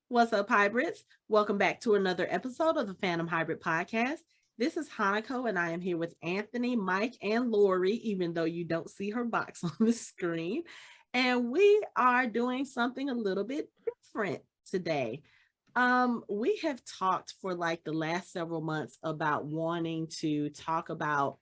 What's up, hybrids? Welcome back to another episode of the Fandom Hybrid Podcast. This is Hanako, and I am here with Anthony, Mike, and Lori, even though you don't see her box on the screen. And we are doing something a little bit different today. We have talked for like the last several months about wanting to talk about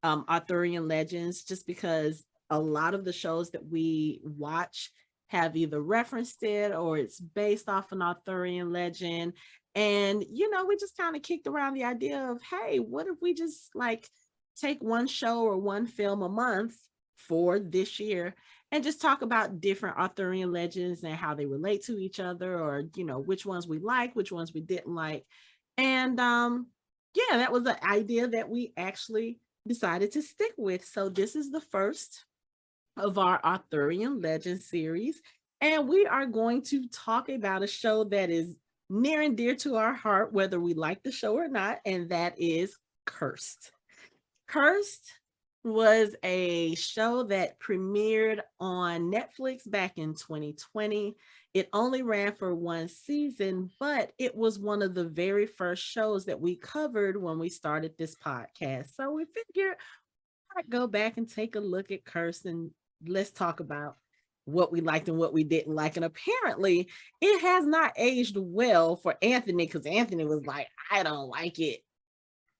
Arthurian Legends, just because a lot of the shows that we watch have either referenced it or it's based off an Arthurian legend. And, we just kind of kicked around the idea of, hey, what if we just like take one show or one film a month for this year and just talk about different Arthurian legends and how they relate to each other, or, which ones we like, which ones we didn't like. And yeah, that was the idea that we actually decided to stick with. So this is the first of our Arthurian Legends series, and we are going to talk about a show that is near and dear to our heart, whether we like the show or not, and that is Cursed. Cursed was a show that premiered on Netflix back in 2020. It only ran for one season, but it was one of the very first shows that we covered when we started this podcast. So we figured I'd go back and take a look at Cursed, and let's talk about what we liked and what we didn't like. And apparently it has not aged well for Anthony, because Anthony was like, I don't like it.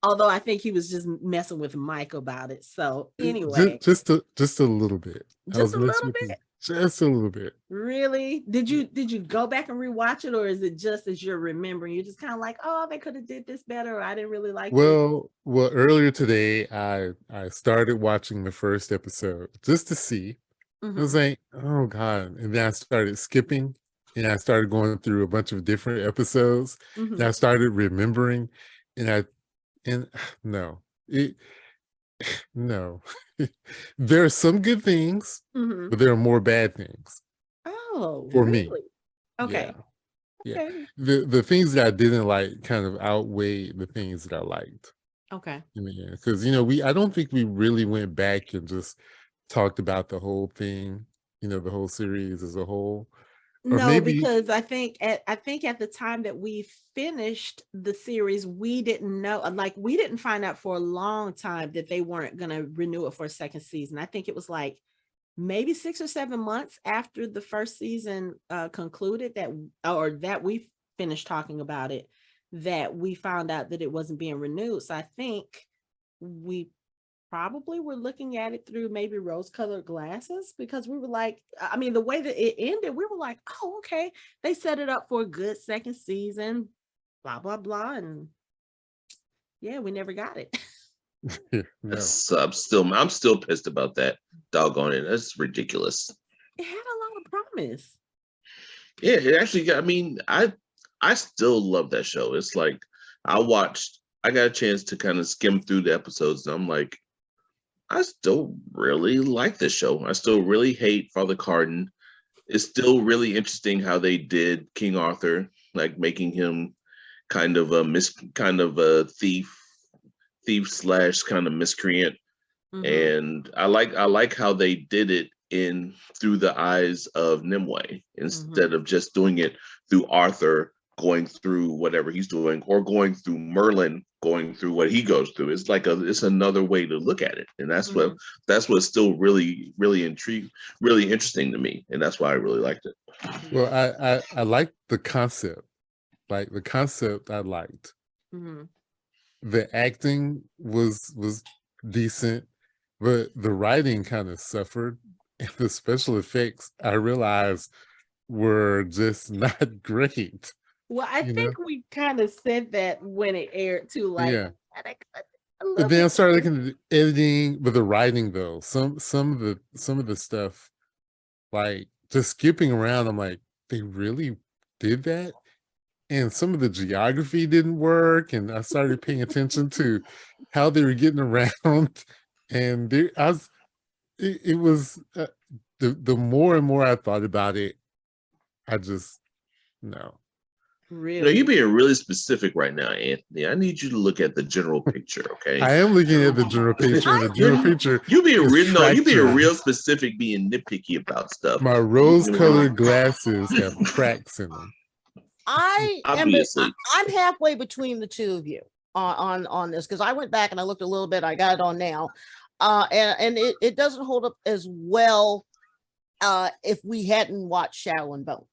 Although I think he was just messing with Mike about it. So anyway. Just a little bit. Just a little bit. Just a little bit. Really? Did you go back and rewatch it, or is it just as you're remembering? You're just kind of like, oh, they could have did this better, or I didn't really like it. Well, earlier today I started watching the first episode just to see. Mm-hmm. I was like, oh God. And then I started skipping, and I started going through a bunch of different episodes. Mm-hmm. And I started remembering, and no. No. There are some good things, mm-hmm. but there are more bad things. Oh, for really? me. Okay. Yeah. Okay. The things that I didn't like kind of outweigh the things that I liked. Okay. Because I don't think we really went back and just talked about the whole thing, the whole series as a whole. Or no, maybe... because I think at the time that we finished the series, we didn't know, like we didn't find out for a long time that they weren't going to renew it for a second season. I think it was like maybe 6 or 7 months after the first season concluded that we finished talking about it, that we found out that it wasn't being renewed. So I think we probably were looking at it through maybe rose-colored glasses, because we were like, I mean, the way that it ended, we were like, oh, okay, they set it up for a good second season, blah, blah, blah. And yeah, we never got it. No. I'm still pissed about that. Doggone it. That's ridiculous. It had a lot of promise. Yeah, it actually got, I still love that show. It's like, I got a chance to kind of skim through the episodes, and I'm like, I still really like this show. I still really hate Father Carden. It's still really interesting how they did King Arthur, like making him kind of a thief / kind of miscreant. Mm-hmm. And I like how they did it through the eyes of Nimue, instead mm-hmm. of just doing it through Arthur going through whatever he's doing, or going through Merlin going through what he goes through. It's like it's another way to look at it, and that's mm-hmm. what's still really, really really interesting to me, and that's why I really liked it. Well, I liked the concept. Like the concept, I liked. Mm-hmm. The acting was decent, but the writing kind of suffered, and the special effects, I realized, were just not great. Well, I think we kind of said that when it aired too. Like, yeah. But then I started looking at the editing, but the writing though, some of the stuff, like just skipping around, I'm like, they really did that, and some of the geography didn't work, and I started paying attention to how they were getting around, and it was the more and more I thought about it, I just no. Really? You're being really specific right now, Anthony. I need you to look at the general picture, okay? I am looking at the general picture. And the general picture. You being real specific, being nitpicky about stuff. My rose-colored glasses have cracks in them. Obviously. I'm halfway between the two of you on this, because I went back and I looked a little bit. I got it on now, and it doesn't hold up as well if we hadn't watched Shadow and Bone.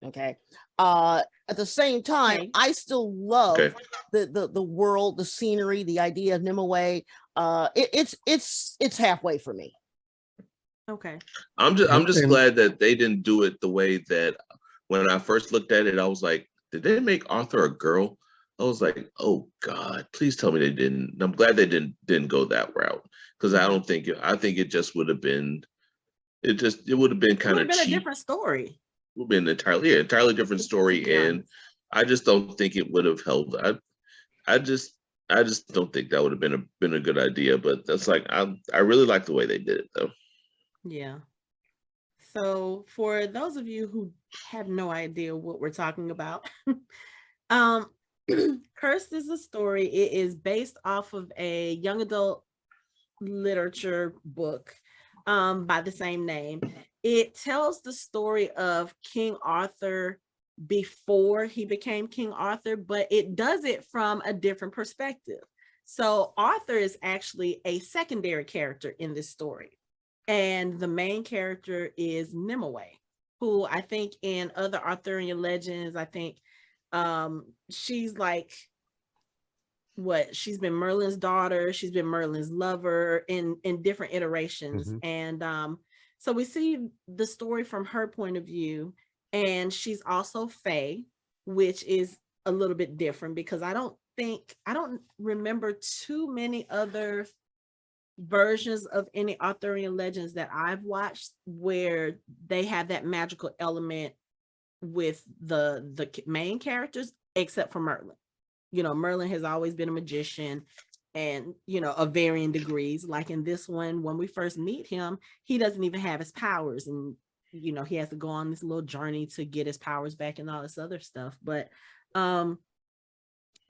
Okay. At the same time, I still love the world, the scenery, the idea of Nimue. It's halfway for me. Okay. I'm just glad that they didn't do it the way that when I first looked at it, I was like, did they make Arthur a girl? I was like, oh God, please tell me they didn't. I'm glad they didn't go that route, because I think it just would have been, it would have been kind of cheap. A different story. It would have been entirely different story, and I just don't think it would have held. I just don't think that would have been a good idea. But that's like, I really like the way they did it though. Yeah. So for those of you who have no idea what we're talking about, Cursed is a story. It is based off of a young adult literature book by the same name. It tells the story of King Arthur before he became King Arthur, but it does it from a different perspective. So Arthur is actually a secondary character in this story. And the main character is Nimue, who I think in other Arthurian legends, I think she's like, she's been Merlin's daughter, she's been Merlin's lover in different iterations. And so we see the story from her point of view. And she's also Fae, which is a little bit different, because I don't remember too many other versions of any Arthurian legends that I've watched where they have that magical element with the main characters, except for Merlin. Merlin has always been a magician, and of varying degrees. Like in this one, when we first meet him, he doesn't even have his powers, and he has to go on this little journey to get his powers back and all this other stuff. But I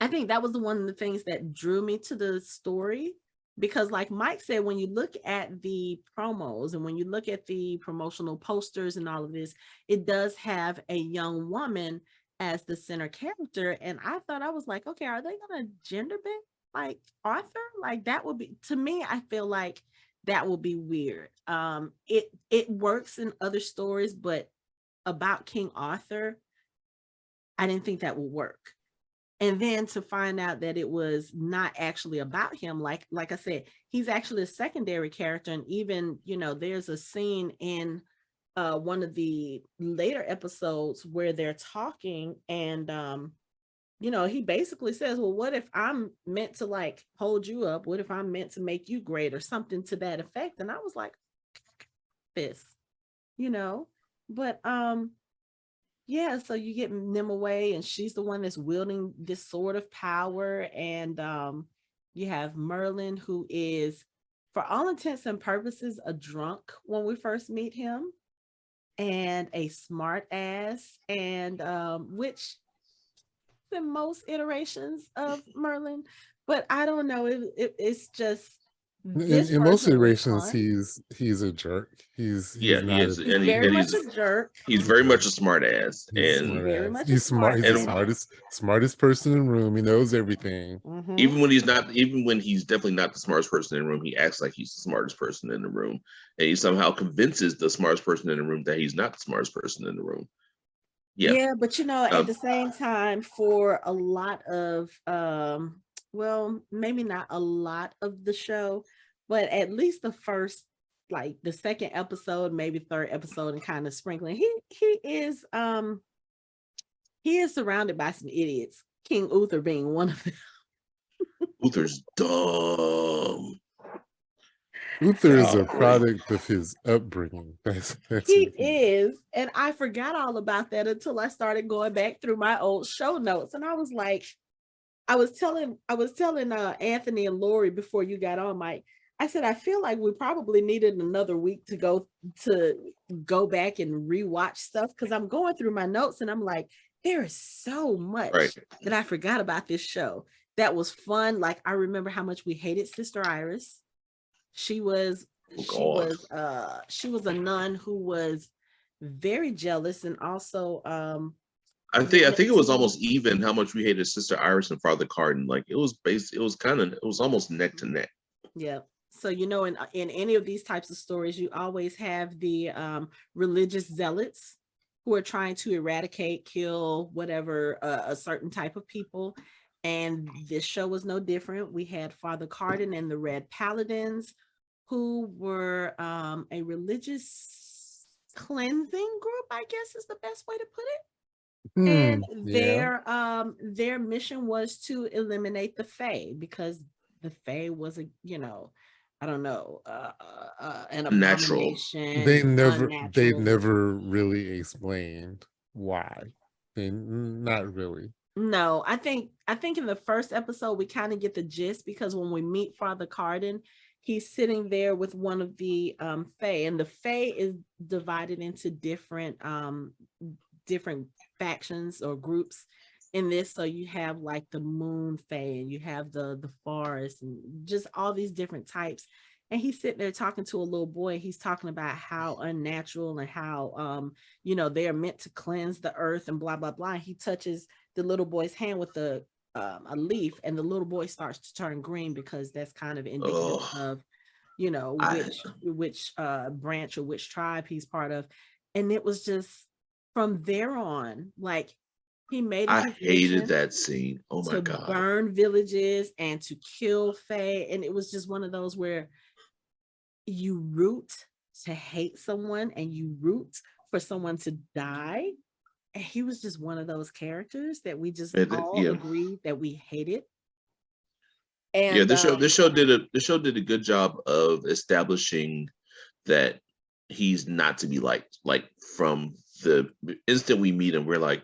think that was one of the things that drew me to the story, because like Mike said, when you look at the promos and when you look at the promotional posters and all of this, it does have a young woman as the center character. And I was like, okay, are they gonna gender bend like Arthur? Like that would be, to me, I feel like that will be weird. It works in other stories, but about King Arthur, I didn't think that would work. And then to find out that it was not actually about him, like I said, he's actually a secondary character. And even, there's a scene in one of the later episodes where they're talking, and he basically says, well, what if I'm meant to like hold you up? What if I'm meant to make you great, or something to that effect? And I was like, this, but yeah, so you get Nimue, and she's the one that's wielding this sword of power. And you have Merlin, who is, for all intents and purposes, a drunk when we first meet him, and a smart ass, and which in most iterations of Merlin, but I don't know, it's just in most iterations he's a jerk. He's very much a jerk. He's very much a smart ass, and he's smart. He's the smartest person in the room. He knows everything. Even when he's definitely not the smartest person in the room, he acts like he's the smartest person in the room, and he somehow convinces the smartest person in the room that he's not the smartest person in the room. Yeah, but at the same time, for a lot of well, maybe not a lot of the show, but at least the first, like the second episode, maybe third episode, and kind of sprinkling, he is surrounded by some idiots, King Uther being one of them. Uther's dumb. Uther is a product of his upbringing. That's he is. And I forgot all about that until I started going back through my old show notes. And I was like, I was telling Anthony and Lori before you got on, Mike, I said, I feel like we probably needed another week to go back and rewatch stuff, because I'm going through my notes and I'm like, there is so much that I forgot about this show that was fun. Like, I remember how much we hated Sister Iris. She was a nun who was very jealous, and also I think it was almost even how much we hated Sister Iris and Father Cardin. Like it was almost neck to neck. Yeah. So in any of these types of stories, you always have the religious zealots who are trying to eradicate, kill, whatever a certain type of people. And this show was no different. We had Father Cardin and the Red Paladins, who were a religious cleansing group, I guess is the best way to put it. And their mission was to eliminate the Fae, because the Fae was I don't know, an abomination. They never really explained why. Not really. No, I think in the first episode we kind of get the gist, because when we meet Father Cardin, he's sitting there with one of the Fae, and the Fae is divided into different factions or groups in this. So you have like the moon Fae, and you have the forest, and just all these different types. And he's sitting there talking to a little boy. He's talking about how unnatural and how they are meant to cleanse the earth and blah blah blah. He touches the little boy's hand with a leaf, and the little boy starts to turn green, because that's kind of indicative of which branch or which tribe he's part of. And it was just from there on, like, he made it. I hated that scene. Oh my God. To burn villages and to kill Fae. And it was just one of those where you root to hate someone and you root for someone to die. And he was just one of those characters that we just all agreed that we hated. And the show did a good job of establishing that he's not to be liked. Like from the instant we meet him, we're like,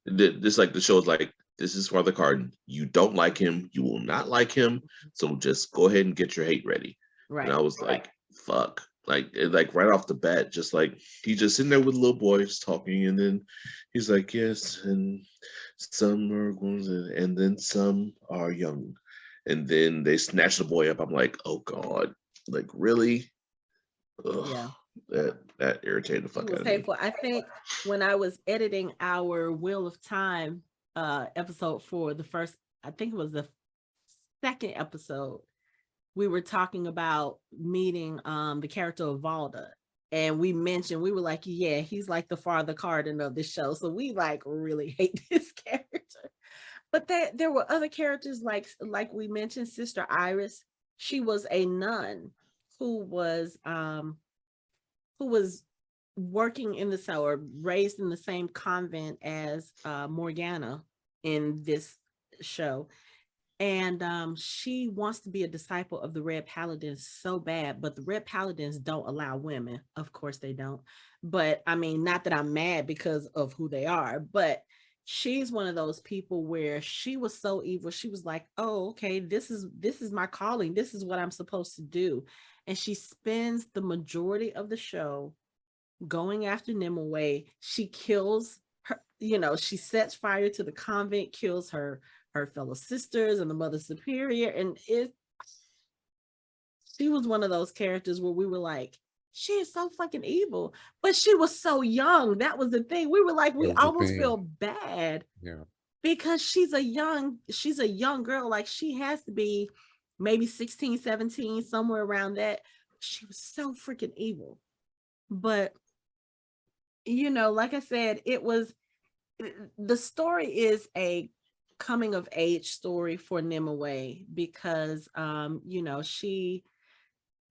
the show is like, this is Father Cardin. You don't like him. You will not like him. So just go ahead and get your hate ready. Right. And I was like, fuck. Like right off the bat, just like he's just sitting there with little boys talking, and then he's like, yes, and some are ones, and then some are young, and then they snatch the boy up. I'm like, oh God, like really? Ugh. Yeah. That irritated the fuck out of me. I think when I was editing our Wheel of Time episode for the first, I think it was the second episode, we were talking about meeting the character of Valda, and we were like, yeah, he's like the Father Cardin of the show. So we like really hate this character. But there were other characters like we mentioned, Sister Iris. She was a nun who was working in the cell, or raised in the same convent as Morgana in this show. And she wants to be a disciple of the Red Paladins so bad, but the Red Paladins don't allow women. Of course they don't. But I mean, not that I'm mad because of who they are, but she's one of those people where she was so evil. She was like, oh, okay, this is my calling. This is what I'm supposed to do. And she spends the majority of the show going after Nimue. She kills her, she sets fire to the convent, kills her fellow sisters and the Mother Superior. And she was one of those characters where we were like, she is so fucking evil, but she was so young. That was the thing. We were like, we almost feel bad. Yeah. Because she's a young girl. Like, she has to be maybe 16, 17, somewhere around that. She was so freaking evil. But, like I said, the story is a coming of age story for Nimue, because,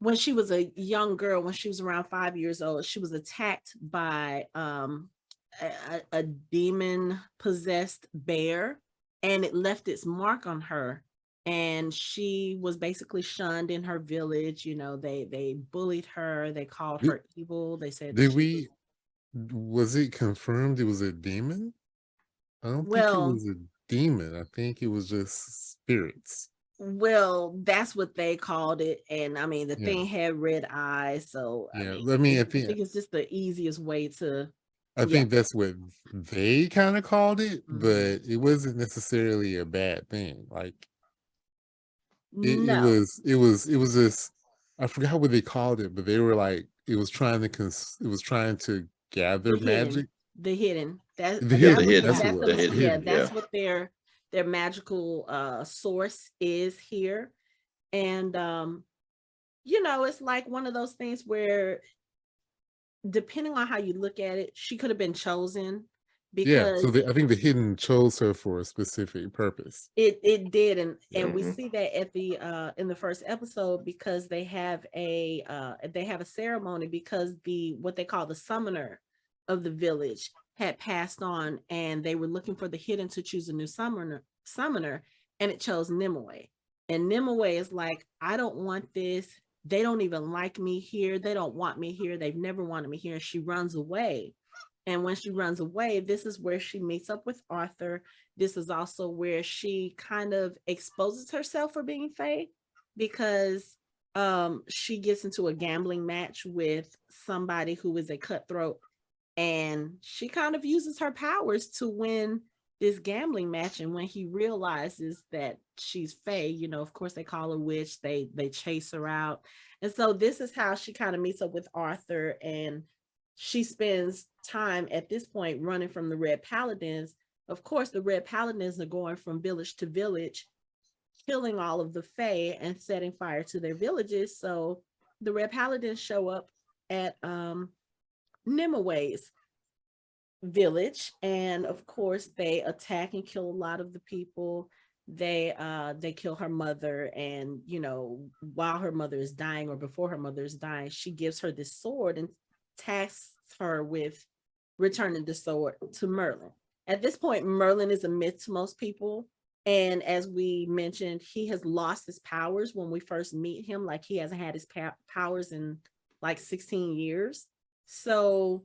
when she was a young girl, when she was around 5 years old, she was attacked by a demon possessed bear, and it left its mark on her. And she was basically shunned in her village. They bullied her. They called her evil. They said, was it confirmed it was a demon? I don't think it was a demon. I think it was just spirits. Well, that's what they called it. And I mean, the thing had red eyes. So I think it's just the easiest way to. I think that's what they kind of called it, but it wasn't necessarily a bad thing. Like, it was this, I forgot what they called it, but they were like, it was trying to gather magic. The hidden. That The Yeah, that the hidden, was hidden. that's that's what the it was. The The hidden. yeah, hidden. that's Yeah. what their magical source is here. And it's like one of those things where depending on how you look at it, she could have been chosen Yeah. So because I think the hidden chose her for a specific purpose. it did. And we Mhm. see that at the in the first episode, because they have a ceremony, because the what they call the summoner of the village had passed on, and they were looking for the hidden to choose a new summoner, and it chose Nimue. And Nimue is like, I don't want this. They don't even like me here. They don't want me here. They've never wanted me here. And she runs away. And when she runs away, this is where she meets up with Arthur. This is also where she kind of exposes herself for being Fae, because she gets into a gambling match with somebody who is a cutthroat, and she kind of uses her powers to win this gambling match. And when he realizes that she's Fae, of course they call her witch, they chase her out. And so this is how she kind of meets up with Arthur, and she spends time at this point running from the Red Paladins. Of course, the Red Paladins are going from village to village, killing all of the Fae and setting fire to their villages. So the Red Paladins show up at Nimue's village, and of course they attack and kill a lot of the people. They kill her mother, and while her mother is dying, or before her mother is dying, she gives her this sword and tasks her with returning the sword to Merlin. At this point, Merlin is a myth to most people, and as we mentioned, he has lost his powers when we first meet him. Like, he hasn't had his powers in like 16 years. So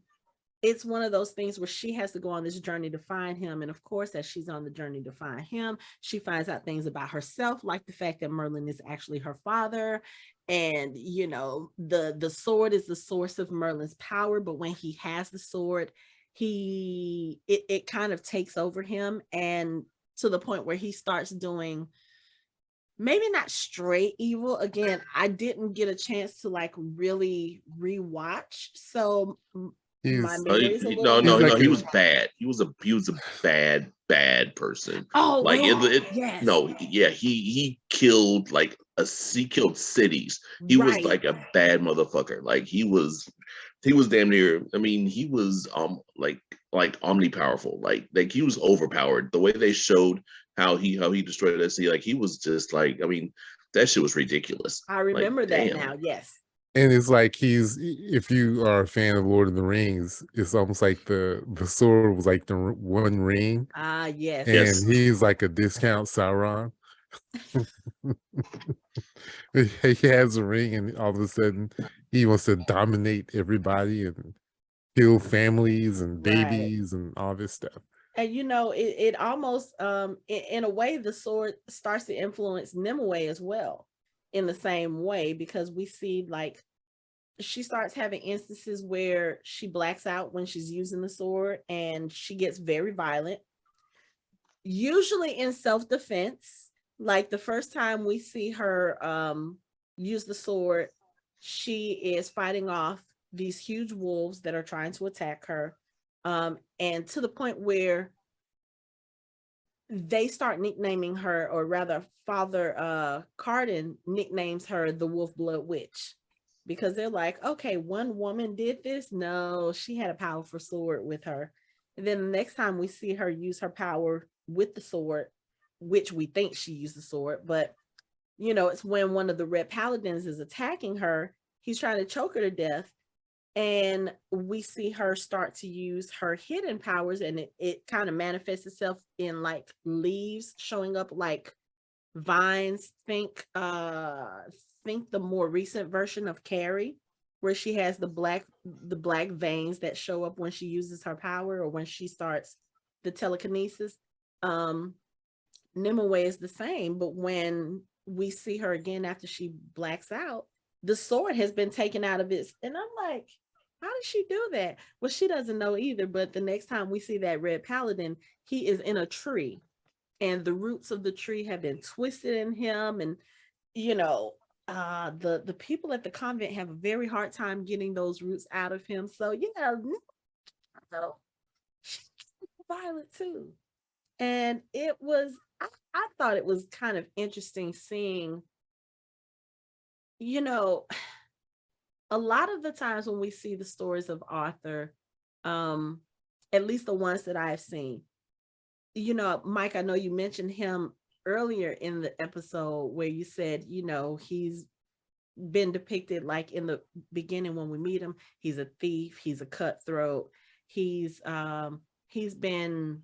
it's one of those things where she has to go on this journey to find him. And of course, as she's on the journey to find him, she finds out things about herself, like the fact that Merlin is actually her father. And the sword is the source of Merlin's power, but when he has the sword, it kind of takes over him, and to the point where he starts doing maybe not straight evil. Again, I didn't get a chance to like really rewatch, so my He's memory is a No, little no, he's no. like He hazy. was bad. He was a bad person. Oh, Like yes, no, yeah. He killed he killed cities. He was right. like a bad motherfucker. Like he was damn near. I mean, he was like omni powerful. Like he was overpowered. The way they showed how he destroyed that city, like he was just like. I mean, that shit was ridiculous. I Like remember that damn. now. Yes. and it's like if you are a fan of Lord of the Rings, it's almost like the sword was like the one ring, Ah, yes. Yes. and he's like a discount Sauron. He has a ring, and all of a sudden he wants to dominate everybody and kill families and Right. babies and all this stuff. And it almost in a way, the sword starts to influence Nimue as well, in the same way, because we see like she starts having instances where she blacks out when she's using the sword, and she gets very violent, usually in self-defense. Like, the first time we see her use the sword, she is fighting off these huge wolves that are trying to attack her, and to the point where they start nicknaming her, or rather Father Cardin nicknames her the Wolf Blood Witch, because they're like, okay, one woman did this. No, she had a powerful sword with her. And then the next time we see her use her power with the sword, which we think she used the sword, but it's when one of the Red Paladins is attacking her. He's trying to choke her to death, and we see her start to use her hidden powers, and it kind of manifests itself in like leaves showing up like vines. Think the more recent version of Carrie, where she has the black veins that show up when she uses her power, or when she starts the telekinesis. Nimue is the same, but when we see her again after she blacks out, the sword has been taken out of it. And I'm like, how did she do that? Well, she doesn't know either. But the next time we see that Red Paladin, he is in a tree, and the roots of the tree have been twisted in him. And, the people at the convent have a very hard time getting those roots out of him. So, yeah, so violent too. And it was, I thought it was kind of interesting seeing, you know, a lot of the times when we see the stories of Arthur, at least the ones that I've seen, you know, Mike, I know you mentioned him earlier in the episode where you said, you know, he's been depicted like in the beginning when we meet him, he's a thief, he's a cutthroat, he's been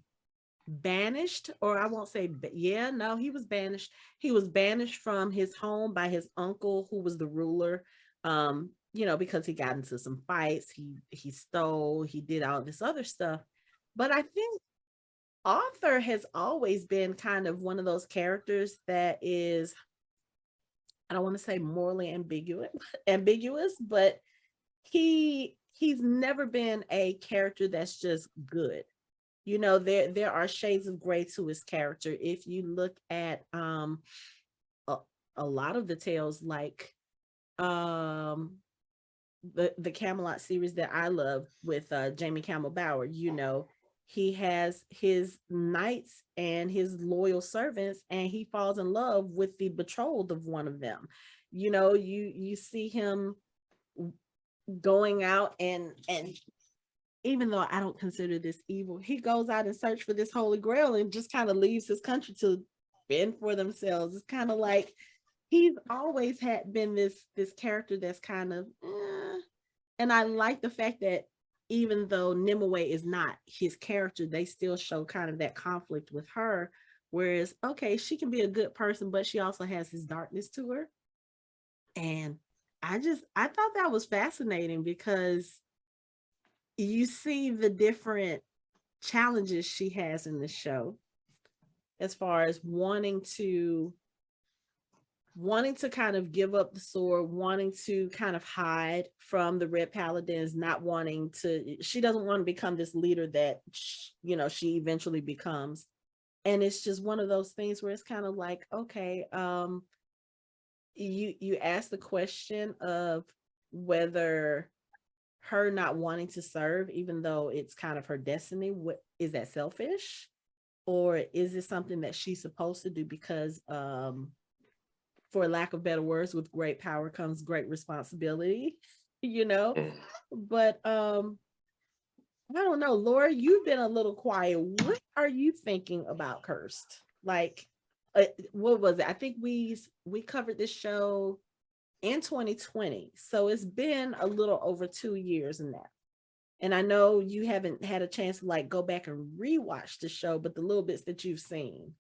banished, or I won't say, yeah, no, he was banished. He was banished from his home by his uncle, who was the ruler, you know, because he got into some fights, he stole, he did all this other stuff. But I think Arthur has always been kind of one of those characters that is, I don't want to say morally ambiguous, but he's never been a character that's just good. You know, there are shades of gray to his character. If you look at a lot of the tales, like the Camelot series that I love with Jamie Campbell Bower, you know, he has his knights and his loyal servants, and he falls in love with the betrothed of one of them. You know, you see him going out and even though I don't consider this evil, he goes out and search for this Holy Grail and just kind of leaves his country to fend for themselves. It's kind of like he's always been this character that's kind of, and I like the fact that even though Nimue is not his character, they still show kind of that conflict with her. Whereas, okay, she can be a good person, but she also has this darkness to her. And I thought that was fascinating because you see the different challenges she has in the show as far as wanting to kind of give up the sword, wanting to kind of hide from the Red Paladins, not wanting to, she doesn't want to become this leader that, you know, she eventually becomes. And it's just one of those things where it's kind of like, okay, you ask the question of whether her not wanting to serve, even though it's kind of her destiny, what is that, selfish? Or is it something that she's supposed to do because, for lack of better words, with great power comes great responsibility, you know? But I don't know, Laura, you've been a little quiet. What are you thinking about Cursed? Like, what was it? I think we covered this show in 2020. So it's been a little over 2 years now. And I know you haven't had a chance to like go back and rewatch the show, but the little bits that you've seen,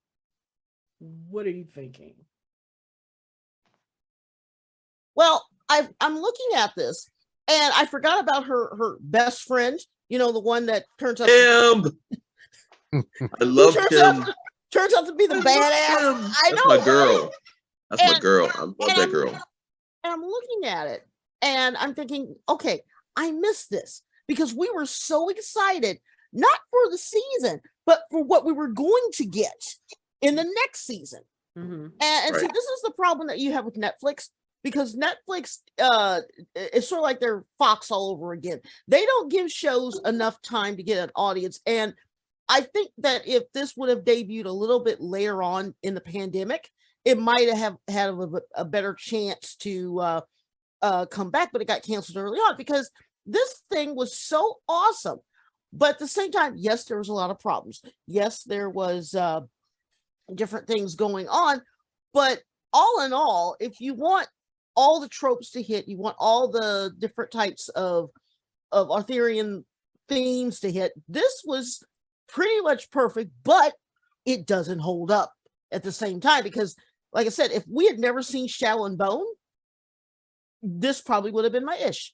what are you thinking? Well, I'm looking at this and I forgot about her best friend, you know, the one that turns out I love him. Turns out to be the badass. That's my girl. That's my girl. I love that girl. And I'm looking at it and I'm thinking, okay, I missed this because we were so excited, not for the season, but for what we were going to get in the next season. Mm-hmm. And right. See, this is the problem that you have with Netflix, because Netflix is sort of like their Fox all over again. They don't give shows enough time to get an audience. And I think that if this would have debuted a little bit later on in the pandemic, it might have had a better chance to come back, but it got canceled early on because this thing was so awesome. But at the same time, yes, there was a lot of problems. Yes, there was different things going on. But all in all, if you want all the tropes to hit, you want all the different types of Arthurian themes to hit, this was pretty much perfect, but it doesn't hold up at the same time because, like I said, if we had never seen Shadow and Bone, this probably would have been my ish.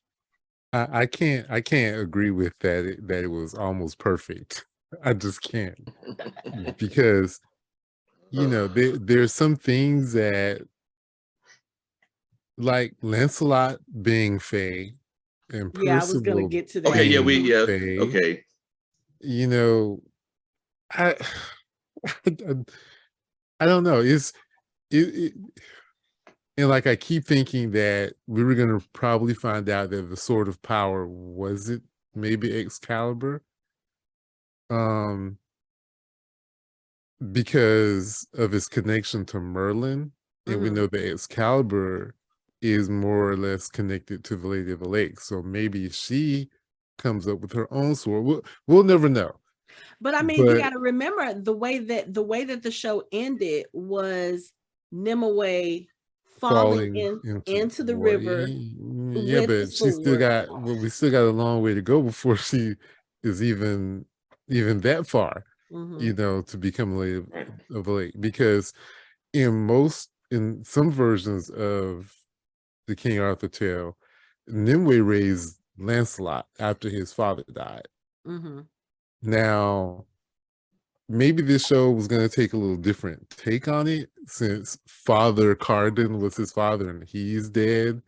I can't agree with that it was almost perfect. I just can't, because you know there's some things that, like Lancelot being Fae and Percival, I was gonna get to that. Okay, Fae, okay. You know, I don't know. And like I keep thinking that we were gonna probably find out that the Sword of Power wasn't maybe Excalibur. because of his connection to Merlin, and we know that Excalibur is more or less connected to the Lady of the Lake. So maybe she comes up with her own sword. We'll never know. But I mean, you got to remember the way that the show ended was Nimue falling into the river. Yeah, but she still got. Well, we still got a long way to go before she is even that far. You know, to become a Lady of the Lake, because in some versions of the King Arthur tale, Nimue raised Lancelot after his father died. Now, maybe this show was going to take a little different take on it, since Father Cardin was his father and he's dead.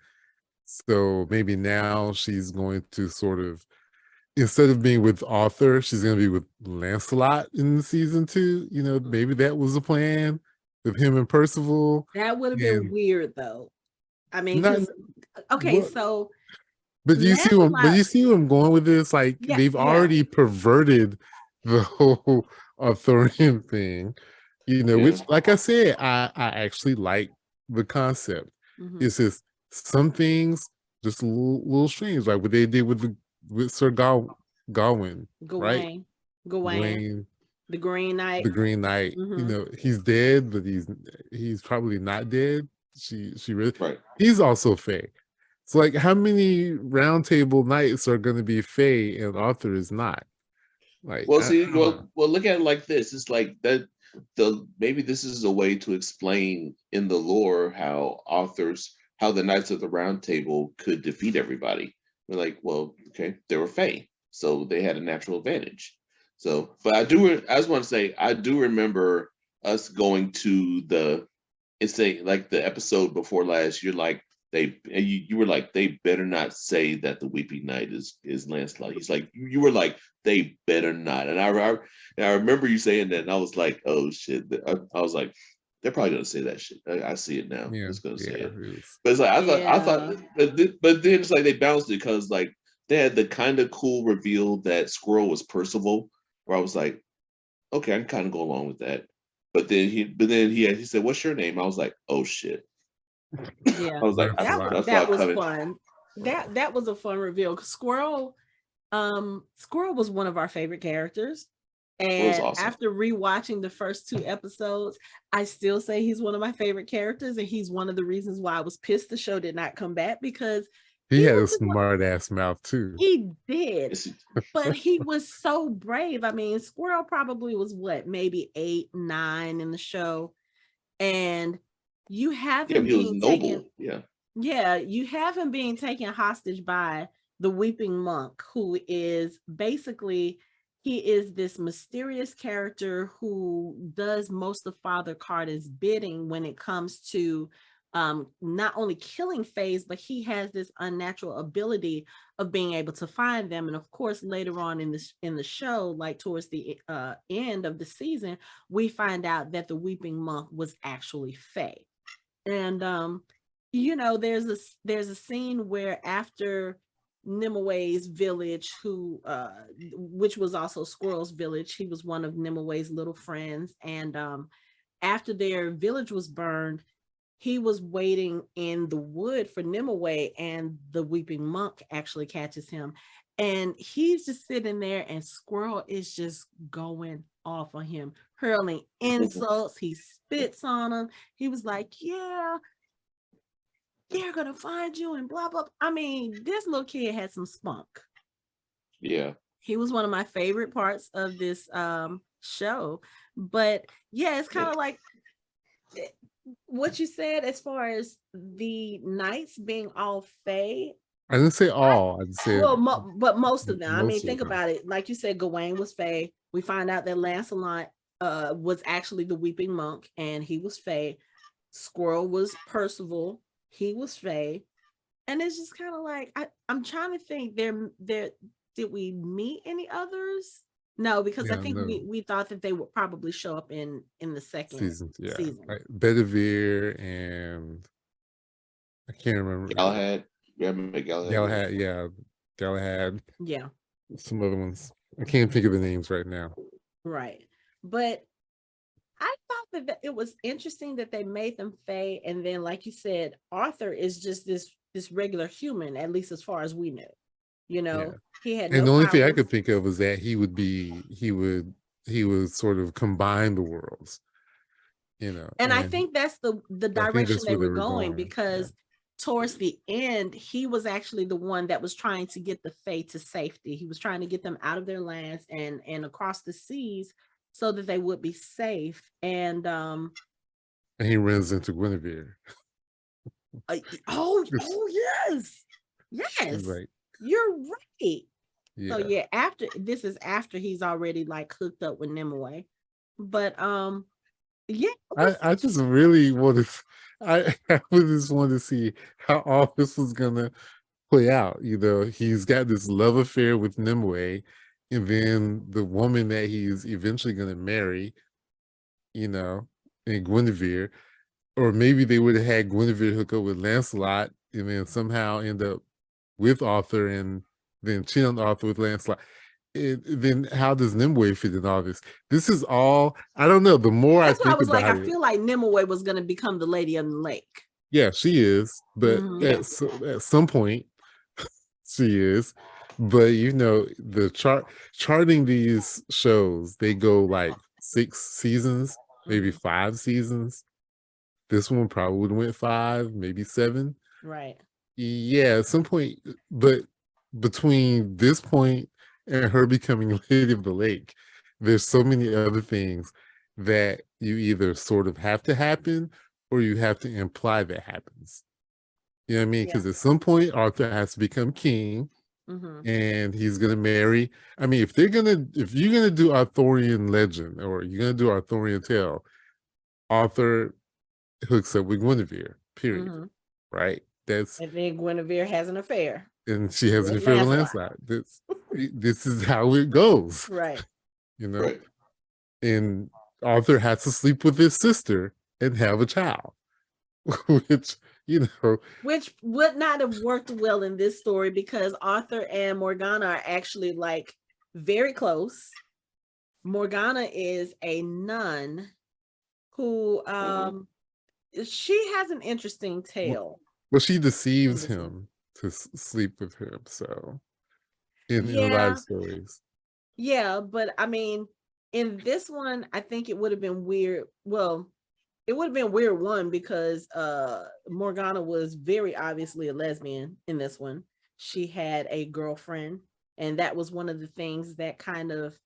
So maybe now she's going to sort of, instead of being with Arthur, she's going to be with Lancelot in season 2. You know, maybe that was the plan with him and Percival. That would have been weird, though. I mean, so. But you see where I'm going with this? Like, they've already perverted the whole Arthurian thing, you know, which, like I said, I actually like the concept. It's just some things just a little strange, like what they did with Sir Gawain, right? Gawain, the Green Knight. You know, he's dead, but he's probably not dead. She really, he's also Fae. So, like, how many round table knights are going to be Fae and Arthur is not? Like, well, look at it like this. It's like that. Maybe this is a way to explain in the lore how the Knights of the Round Table could defeat everybody. We're like, well, okay, they were Fae, so they had a natural advantage. So, but I just want to say, I do remember us going to it's like the episode before last. You're like, you were like, they better not say that the Weeping Knight is Lancelot. He's like, you were like, they better not. And I remember you saying that, and I was like, oh shit. I was like, they're probably gonna say that shit. I see it now. It's gonna say it. But it's like I thought, but then it's like they bounced it because like they had the kind of cool reveal that Squirrel was Percival, where I was like, okay, I can kind of go along with that. But then he said, "What's your name?" I was like, "Oh shit." Yeah, I was like, that was fun. That was a fun reveal. Squirrel was one of our favorite characters, and awesome. After rewatching the first 2 episodes, I still say he's one of my favorite characters, and he's one of the reasons why I was pissed the show did not come back, because he had a smart ass mouth too. He did, but he was so brave. I mean, Squirrel probably was maybe 8, 9 in the show, and you have him being taken. You have him being taken hostage by the Weeping Monk, who is basically, he is this mysterious character who does most of Father Cardin's bidding when it comes to not only killing Fays, but he has this unnatural ability of being able to find them. And of course, later on in the show, like towards the end of the season, we find out that the Weeping Monk was actually Fae. And you know, there's a scene where after Nimue's village, which was also Squirrel's village, he was one of Nimue's little friends, and after their village was burned, he was waiting in the wood for Nimue, and the Weeping Monk actually catches him, and he's just sitting there, and Squirrel is just going off on him, hurling insults. He spits on him. He was like, yeah, they're gonna find you and blah blah. I mean, this little kid had some spunk. Yeah, he was one of my favorite parts of this show. But yeah, it's kind of like what you said as far as the knights being all Fae. I didn't say all. I said but most of them. I mean, think about it. Like you said, Gawain was Fae. We find out that Lancelot was actually the Weeping Monk, and he was Fae. Squirrel was Percival. He was Fae. And it's just kind of like, I'm trying to think, there did we meet any others? No, because I think we thought that they would probably show up in the second season. Like Bedivere and I can't remember. Galahad. Galahad. Yeah. Some other ones. I can't think of the names right now. Right. But that it was interesting that they made them Fae, and then, like you said, Arthur is just this regular human, at least as far as we knew. You know, Yeah. he had And no the only thing I powers. could think of was that he would sort of combine the worlds, you know. And I And think that's the I think direction that's they where they were were going, going. because towards the end, he was actually the one that was trying to get the Fae to safety. He was trying to get them out of their lands and across the seas so that they would be safe. And And he runs into Guinevere. oh yes, He's like, you're right. yeah. So yeah, after he's already like hooked up with Nimue. But yeah, I just really wanted, I would just want to see how all this was gonna play out. You know, he's got this love affair with Nimue, and then the woman that he's eventually gonna marry, you know, and Guinevere, or maybe they would have had Guinevere hook up with Lancelot, and then somehow end up with Arthur, and then cheat on Arthur with Lancelot. Then how does Nimue fit in all this? This is all, I don't know. The more that's I why I think was like, about I it, feel like Nimue was gonna become the Lady of the Lake. yeah, she is, but Mhm. at some point she is. But you know, the charting these shows, they go like 6 seasons, maybe Mhm. 5 seasons. This one probably would have went 5, maybe 7. Right. Yeah, at some point, but between this point and her becoming Lady of the Lake, there's so many other things that you either sort of have to happen or you have to imply that happens. You know what I mean? Yeah. Because at some point Arthur has to become king, Mhm. and he's gonna marry. I mean, if you're gonna do Arthurian legend, or you're gonna do Arthurian tale, Arthur hooks up with Guinevere, period. Mhm. Right? That's, And then Guinevere has an affair and she has an with affair with Lancelot. Lancelot. This is how it goes, Right. you know. Right. And Arthur has to sleep with his sister and have a child, which, you know, Which would not have worked well in this story, because Arthur and Morgana are actually like very close. Morgana is a nun who she has an interesting tale. well, she deceives In this one. him to sleep with him. So in a lot Yeah, of stories, yeah, but I mean, in this one, I think it would have been weird. Well, it would have been weird, one, because Morgana was very obviously a lesbian in this one. She had a girlfriend, and that was one of the things that kind of,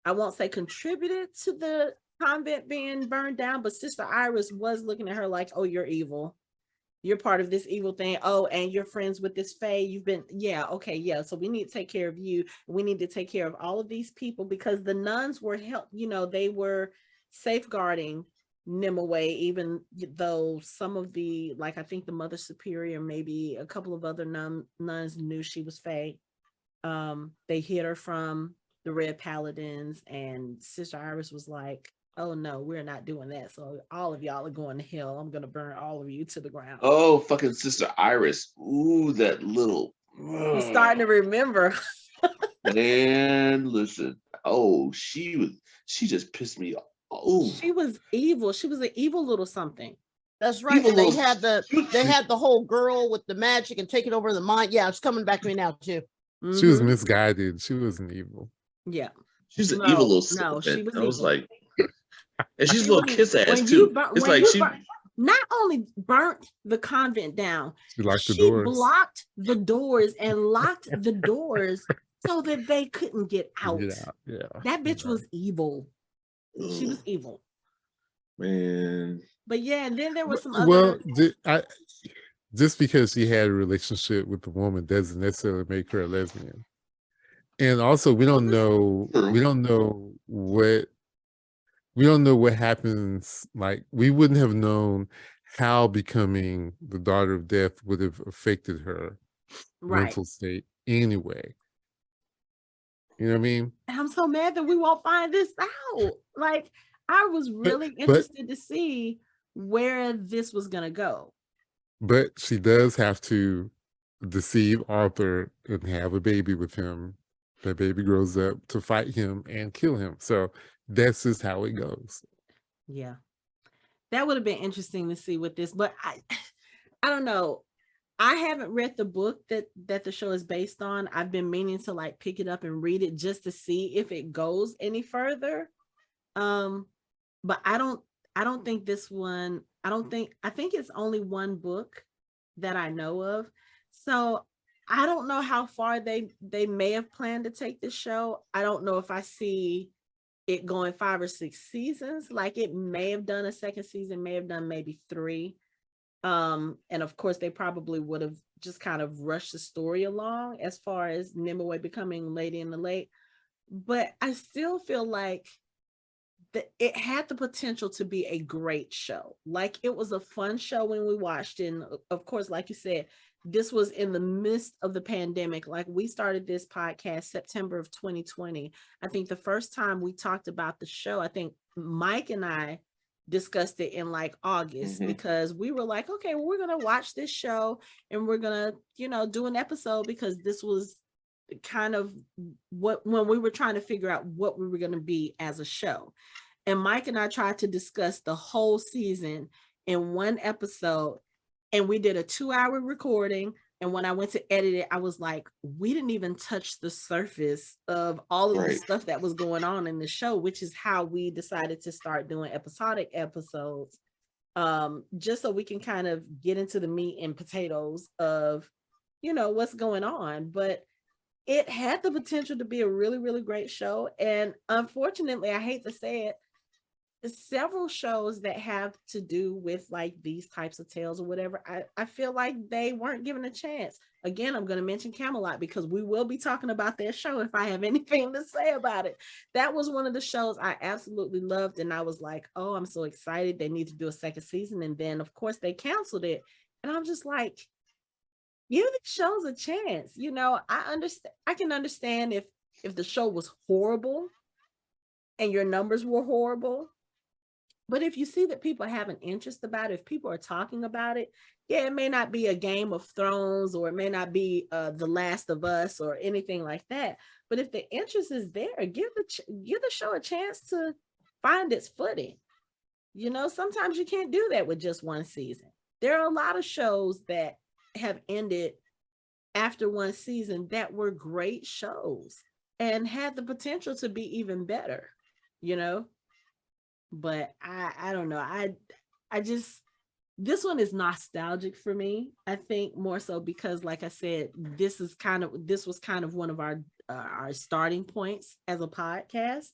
I won't say contributed to the convent being burned down, but Sister Iris was looking at her like, oh, you're evil. You're part of this evil thing. Oh, and you're friends with this Fae. You've been, yeah, okay, yeah. So we need to take care of you. We need to take care of all of these people, because the nuns were they were safeguarding Nimue, even though some of the, like, I think the Mother Superior, maybe a couple of other nuns knew she was Fae. They hid her from the Red Paladins, and Sister Iris was like, oh no, we're not doing that. So all of y'all are going to hell. I'm going to burn all of you to the ground. Oh, fucking Sister Iris. Ooh, that little. You're starting to remember. Man, listen. Oh, she just pissed me off. Oh, She was evil. She was an evil little something. That's right. Evil And they little had cute- the whole girl with the magic and taking over the mind. Yeah, it's coming back to me now too. she was Mhm. misguided. She wasn't evil. Yeah. She's an evil little No, she serpent. was I was evil. like, and she's a She little was kiss ass when too. you It's like she. not only burnt the convent down, She locked the she doors. blocked the doors and locked the doors so that they couldn't get out. Yeah. That bitch Yeah. was evil. She was evil. Man. But yeah, and then there was some Well, other. just because she had a relationship with the woman doesn't necessarily make her a lesbian. And also, we don't know what happens. Like, we wouldn't have known how becoming the daughter of death would have affected her Right. mental state anyway. You know what I mean? I'm so mad that we won't find this out. Like, I was really interested to see where this was gonna go. But she does have to deceive Arthur and have a baby with him. That baby grows up to fight him and kill him. So that's just how it goes. Yeah. That would have been interesting to see with this, but I don't know. I haven't read the book that the show is based on. I've been meaning to like pick it up and read it just to see if it goes any further. Um, but I don't think this one, I think it's only one book that I know of. So I don't know how far they may have planned to take this show. I don't know if I see it going 5 or 6 seasons. Like it may have done a second season, may have done maybe three. And of course they probably would have just kind of rushed the story along as far as Nimue becoming Lady in the Lake. But I still feel like it had the potential to be a great show. Like it was a fun show when we watched it. And of course, like you said, this was in the midst of the pandemic. Like we started this podcast September of 2020. I think the first time we talked about the show, I think Mike and I discussed it in like August because we were like, okay, well, we're going to watch this show and we're going to, do an episode because this was kind of what when we were trying to figure out what we were going to be as a show. And Mike and I tried to discuss the whole season in one episode, and we did a 2-hour recording. And when I went to edit it, I was like, we didn't even touch the surface of all of the stuff that was going on in the show, which is how we decided to start doing episodic episodes, just so we can kind of get into the meat and potatoes of, what's going on. But it had the potential to be a really, really great show. And unfortunately, I hate to say it, several shows that have to do with like these types of tales or whatever, I feel like they weren't given a chance. Again, I'm going to mention Camelot because we will be talking about that show if I have anything to say about it. That was one of the shows I absolutely loved. And I was like, oh, I'm so excited. They need to do a second season. And then of course they canceled it. And I'm just like, give the shows a chance. I can understand if the show was horrible and your numbers were horrible. But if you see that people have an interest about it, if people are talking about it, yeah, it may not be a Game of Thrones or it may not be The Last of Us or anything like that. But if the interest is there, give the show a chance to find its footing. Sometimes you can't do that with just one season. There are a lot of shows that have ended after one season that were great shows and had the potential to be even better, but I don't know. I just, this one is nostalgic for me. I think more so because, like I said, this was kind of one of our starting points as a podcast,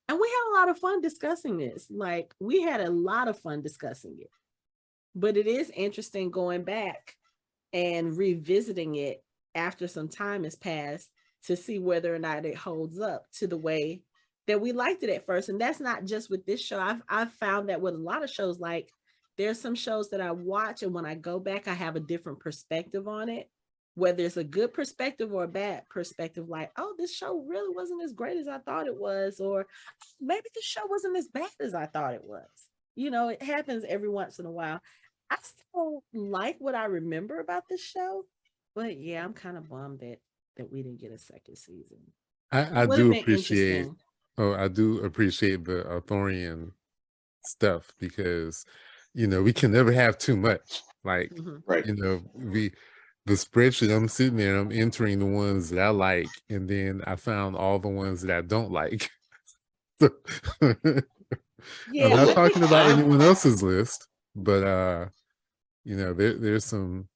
and we had a lot of fun discussing this. Like we had a lot of fun discussing it, but it is interesting going back and revisiting it after some time has passed to see whether or not it holds up to the way that we liked it at first. And that's not just with this show. I've found that with a lot of shows, like there's some shows that I watch and when I go back, I have a different perspective on it, whether it's a good perspective or a bad perspective, like, oh, this show really wasn't as great as I thought it was, or maybe the show wasn't as bad as I thought it was. It happens every once in a while. I still like what I remember about this show, but yeah, I'm kind of bummed that we didn't get a second season. I do appreciate the Arthurian stuff because we can never have too much. Like the spreadsheet, I'm sitting there, I'm entering the ones that I like, and then I found all the ones that I don't like. Yeah, I'm not talking about anyone else's list, but there's some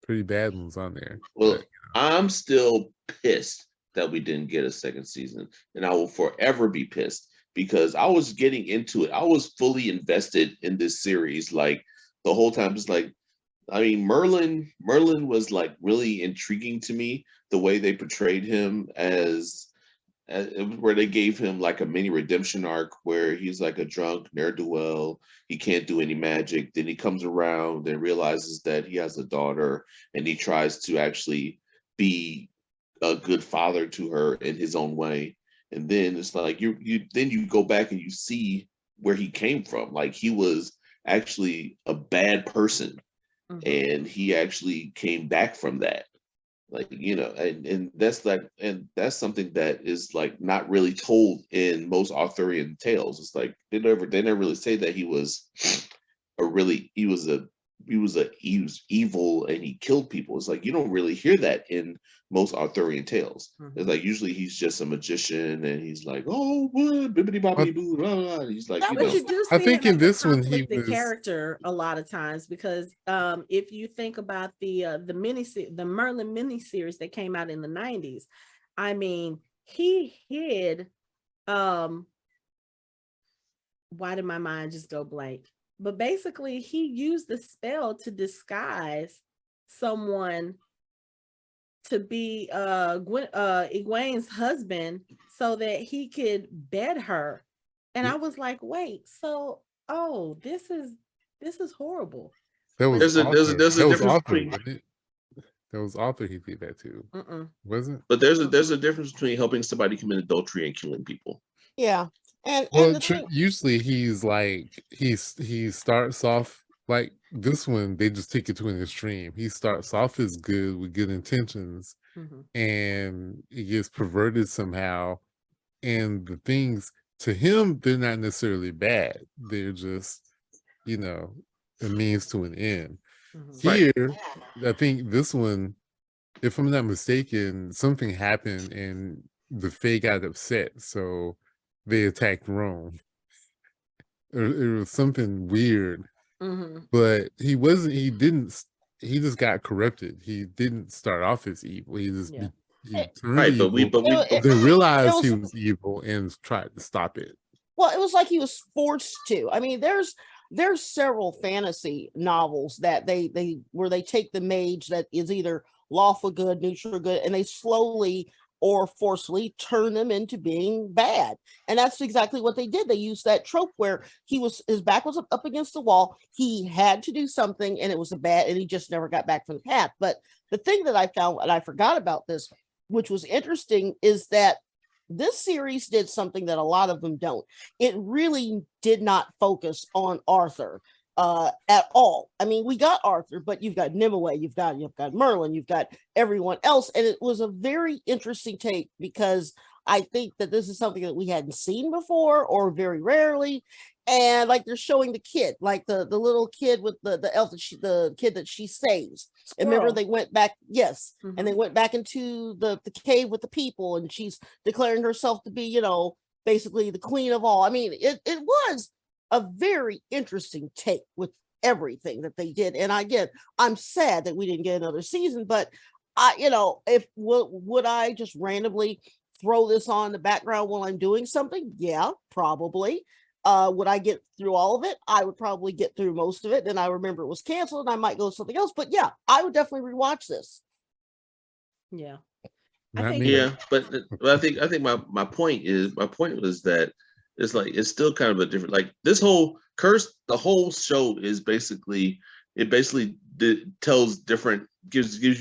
pretty bad ones on there. Well, but, I'm still pissed that we didn't get a second season, and I will forever be pissed because I was getting into it. I was fully invested in this series, like the whole time. It's like, I mean, Merlin was like really intriguing to me, the way they portrayed him as where they gave him like a mini redemption arc where he's like a drunk ne'er-do-well, he can't do any magic, then he comes around and realizes that he has a daughter and he tries to actually be a good father to her in his own way. And then it's like you go back and you see where he came from. Like he was actually a bad person, and he actually came back from that. Like, and that's like, and that's something that is like not really told in most Arthurian tales. It's like they never really say that he was he was evil and he killed people. It's like you don't really hear that in most Arthurian tales. It's like usually he's just a magician and he's like, oh, what, bibbity bobbity boo, blah, blah. And he's like, But you do I see think him in as a this one he conflicted was character a lot of times, because if you think about the Merlin miniseries that came out in the 90s, I mean, he hid why did my mind just go blank? But basically, he used the spell to disguise someone to be Egwene's husband so that he could bed her. And I was like, wait, so this is horrible. that was Arthur. there's a That was difference Arthur, between wasn't it? That was Arthur. He did that too, wasn't? but there's a difference between helping somebody commit adultery and killing people. Yeah. And Well, the thing, usually he's like he starts off like this one. They just take it to an extreme. He starts off as good with good intentions, and it gets perverted somehow. And the things to him, they're not necessarily bad. They're just, a means to an end. Right. Here, I think this one, if I'm not mistaken, something happened and the Fae got upset, so they attacked Rome. It was something weird, but he wasn't. He just got corrupted. He didn't start off as evil. He just he turned Right, evil, but then realized he was evil and tried to stop it. well, it was like he was forced to. I mean, there's several fantasy novels that they where they take the mage that is either lawful good, neutral good, and they slowly or forcefully turn them into being bad. And that's exactly what they did. They used that trope where his back was up against the wall. He had to do something and it was a bad, and he just never got back from the path. But the thing that I found, and I forgot about this, which was interesting, is that this series did something that a lot of them don't. It really did not focus on Arthur at all. I mean, we got Arthur, but you've got Nimue, you've got Merlin, you've got everyone else, and it was a very interesting take because I think that this is something that we hadn't seen before or very rarely. And like they're showing the kid, like the little kid with the elf the kid that she saves. And remember, they went back, and they went back into the cave with the people, and she's declaring herself to be, basically the queen of all. I mean, it was a very interesting take with everything that they did. And again, I'm sad that we didn't get another season, but if would I just randomly throw this on the background while I'm doing something? Yeah, probably. Would I get through all of it? I would probably get through most of it. Then I remember it was canceled and I might go to something else. But yeah, I would definitely rewatch this. Yeah. But I think my point was that it's still kind of a different, like this whole curse, the whole show is basically gives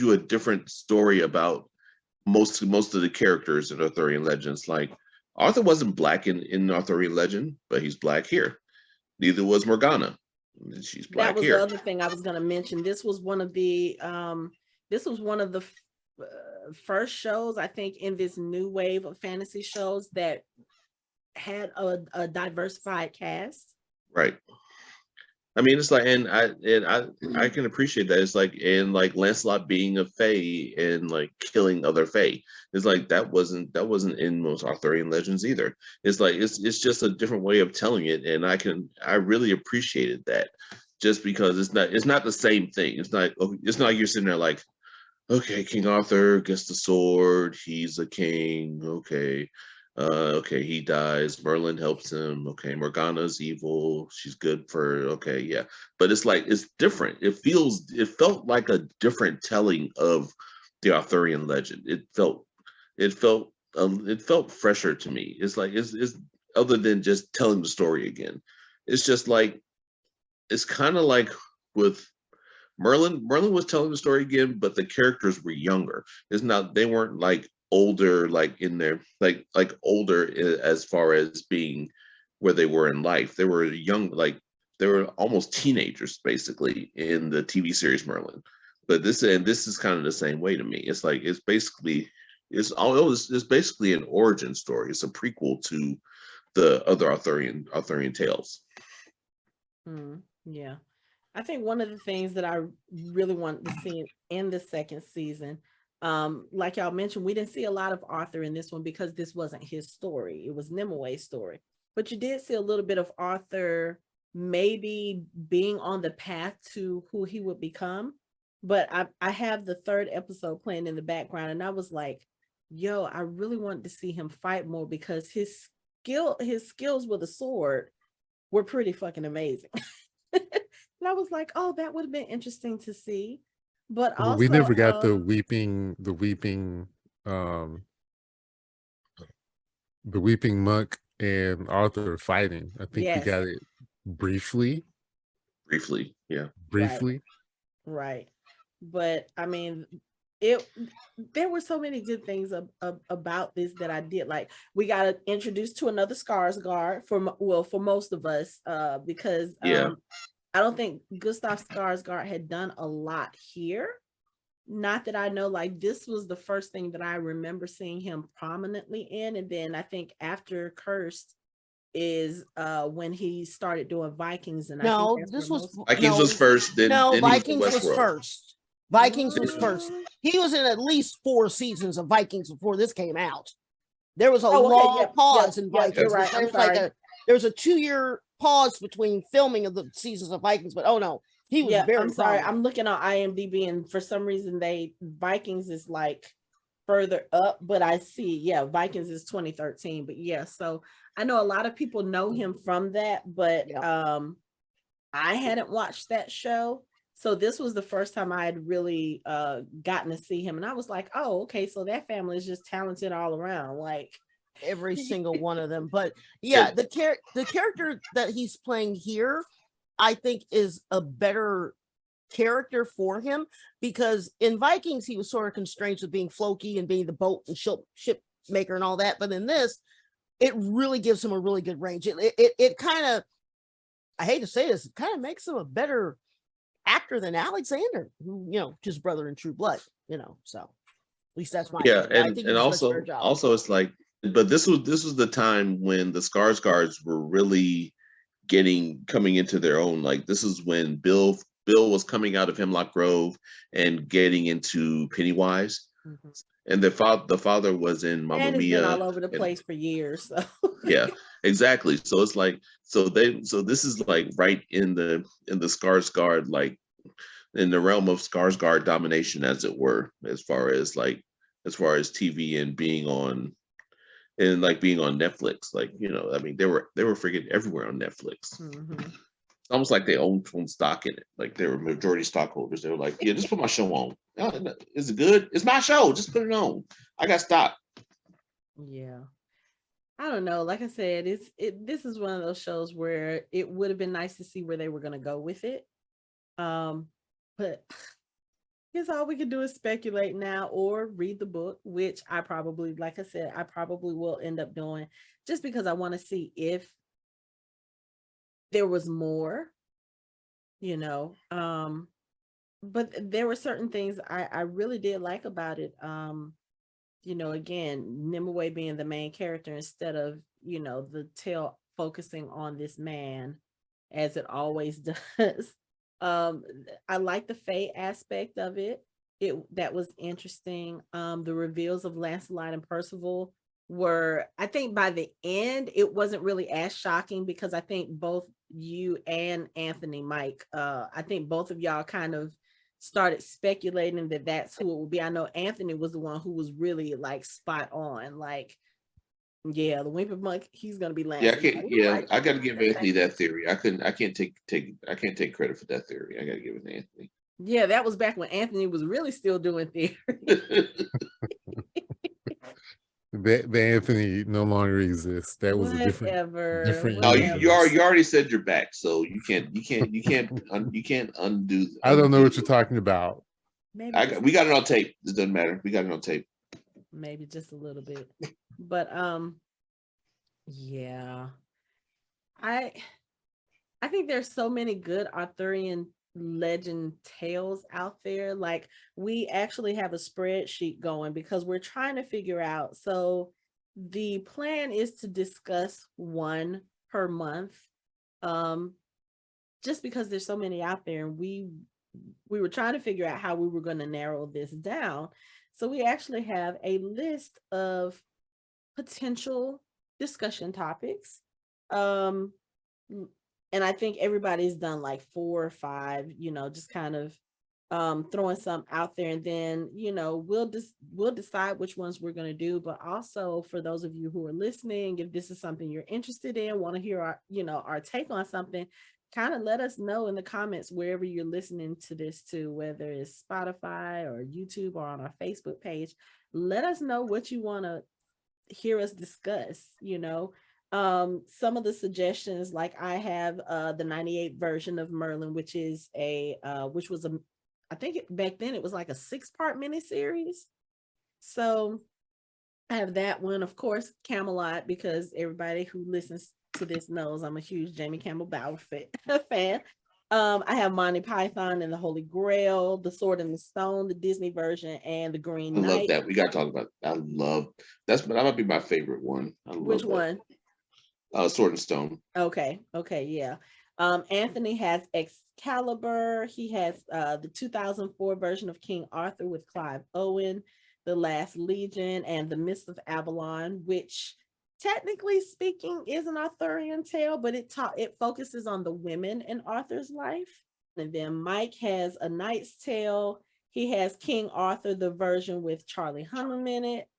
you a different story about most of the characters in Arthurian Legends. Like Arthur wasn't black in Arthurian Legend, but he's black here. Neither was Morgana. She's black here. That was the other thing I was going to mention. This was one of the first shows, I think, in this new wave of fantasy shows that had a diversified cast. Right. I mean, it's like, and I can appreciate that. It's like, and like Lancelot being a Fae and like killing other Fae. It's like that wasn't in most Arthurian legends either. It's like it's just a different way of telling it, and I really appreciated that, just because it's not the same thing. It's not like you're sitting there like, okay, King Arthur gets the sword, he's a king, okay. Okay, he dies. Merlin helps him. Okay, Morgana's evil. She's good for, okay, yeah. But it's like, it's different. It felt like a different telling of the Arthurian legend. It felt fresher to me. It's like, it's other than just telling the story again. It's just like, it's kind of like with Merlin was telling the story again, but the characters were younger. They weren't like older, like in their like older as far as being where they were in life. They were young, like they were almost teenagers basically in the TV series Merlin. But this is kind of the same way to me. It's like it's basically it's basically an origin story. It's a prequel to the other Arthurian tales. Yeah. I think one of the things that I really wanted to see in the second season, like y'all mentioned, we didn't see a lot of Arthur in this one because this wasn't his story. It was Nimue's story. But you did see a little bit of Arthur maybe being on the path to who he would become. But I have the third episode playing in the background, and I was like, yo, I really wanted to see him fight more because his skills with a sword were pretty fucking amazing. And I was like, oh, that would have been interesting to see. But also, we never got the weeping monk and Arthur fighting. I think we got it briefly. Yeah. Briefly. Right. But I mean, there were so many good things about this that I did like. We got introduced to another Skarsgård for most of us, because I don't think Gustav Skarsgård had done a lot here. Not that I know, like this was the first thing that I remember seeing him prominently in. And then I think after Cursed is when he started doing Vikings. And no, I think Vikings was first. Then Vikings was first. Vikings was first. He was in at least 4 seasons of Vikings before this came out. There was a long pause in Vikings. You're right. I'm sorry. There was a 2-year pause between filming of the seasons of Vikings, but he was very I'm sorry. prominent. I'm looking on IMDb, and for some reason Vikings is like further up, but I see, Vikings is 2013. But so I know a lot of people know him from that, but I hadn't watched that show. So this was the first time I had really gotten to see him. And I was like, oh, okay, so that family is just talented all around. Like every single one of them. But the character that he's playing here, I think is a better character for him, because in Vikings, he was sort of constrained with being Floki and being the boat and ship maker and all that. But in this, it really gives him a really good range. It kind of, I hate to say this, it kind of makes him a better actor than Alexander, who, just brother in True Blood, so at least that's my opinion. And also it's like, but this was the time when the Skarsgårds were really coming into their own. Like this is when Bill was coming out of Hemlock Grove and getting into Pennywise. Mm-hmm. And the father was in Mamma Mia, been all over the place for years. So. Yeah, exactly. So it's like, so this is like right in the Skarsgård, like in the realm of Skarsgård domination, as it were, as far as TV and being on Netflix. Like, I mean, they were freaking everywhere on Netflix. Mm-hmm. It's almost like they owned stock in it. Like they were majority stockholders. They were like, yeah, just put my show on. Is it good? It's my show. Just put it on. I got stock. Yeah. I don't know. Like I said, this is one of those shows where it would have been nice to see where they were going to go with it. But I guess all we can do is speculate now or read the book, which I probably will end up doing, just because I want to see if there was more, but there were certain things I really did like about it. Again, Nimue being the main character instead of, the tale focusing on this man as it always does. I like the Fae aspect of it. That was interesting. The reveals of Lancelot and Percival were, I think by the end, it wasn't really as shocking, because I think both you and Anthony, Mike, I think both of y'all kind of started speculating that that's who it would be. I know Anthony was the one who was really like spot on, like, yeah, the Wimpy Monk, he's gonna be Lancelot. I gotta give Anthony that theory. I can't take credit for that theory. I gotta give it to Anthony. Yeah, that was back when Anthony was really still doing theory. The Anthony no longer exists. That was a different. No, you already said you're back, so you can't undo. I don't know what you're talking about. We got it on tape. It doesn't matter. We got it on tape. Maybe just a little bit, but yeah, I think there's so many good Arthurian legend tales out there. Like we actually have a spreadsheet going because we're trying to figure out. So the plan is to discuss one per month. Just because there's so many out there, and we were trying to figure out how we were going to narrow this down. So we actually have a list of potential discussion topics. And I think everybody's done like 4 or 5, just kind of throwing some out there, and then we'll decide which ones we're going to do. But also for those of you who are listening, if this is something you're interested in, want to hear our take on something, kind of let us know in the comments wherever you're listening to this to, whether it's Spotify or YouTube or on our Facebook page. Let us know what you want to hear us discuss. Some of the suggestions, like I have the 98 version of Merlin, which was I think back then it was like a 6-part miniseries. So I have that one. Of course, Camelot, because everybody who listens to this knows I'm a huge Jamie Campbell Bower fan. I have Monty Python and the Holy Grail, The Sword and the Stone, the Disney version, and the Green Knight. I love that. We got to talk about that might be my favorite one. Which one? Sword and Stone. Okay, yeah. Anthony has Excalibur. He has the 2004 version of King Arthur with Clive Owen, The Last Legion, and The Mist of Avalon, which technically speaking is an Arthurian tale, but it focuses on the women in Arthur's life. And then Mike has A Knight's Tale. He has King Arthur, the version with Charlie Hunnam in it.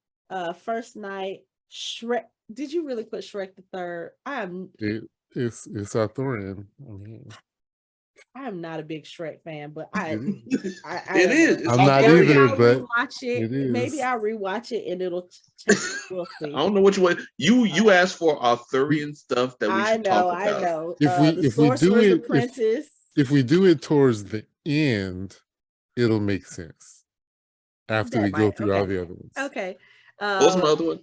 First Knight, Shrek. Did you really put Shrek the Third? It's Arthurian. I am not a big Shrek fan, but it is. I'm not either, but watch it. Maybe I'll rewatch it and it'll change. We'll see. I don't know which way you asked for Arthurian stuff that we should talk about. I know. If we do it towards the end, it'll make sense after we go through all the other ones. Okay. What's my other one?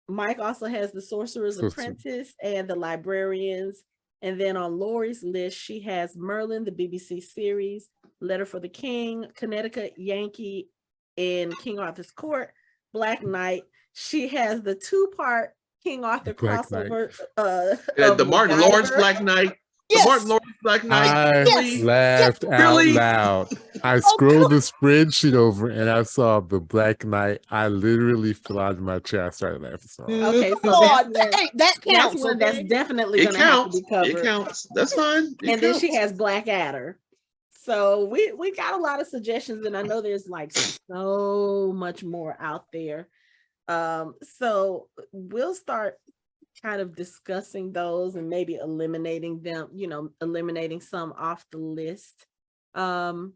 Mike also has The Sorcerer's Apprentice and The Librarians. And then on Lori's list, she has Merlin, the BBC series, Letter for the King, Connecticut Yankee in King Arthur's Court, Black Knight. She has the 2-part King Arthur crossover. The Martin Lawrence Black Knight. Yes. The Martin Lawrence Black Knight. I laughed out loud. I scrolled the spreadsheet over and I saw the Black Knight. I literally fell out of my chair. I started laughing. So. Okay, so that counts. That's definitely going to have to be covered. It counts. That's fine. Then she has Blackadder. So we got a lot of suggestions, and I know there's like so much more out there. So we'll start kind of discussing those and maybe eliminating them, eliminating some off the list, and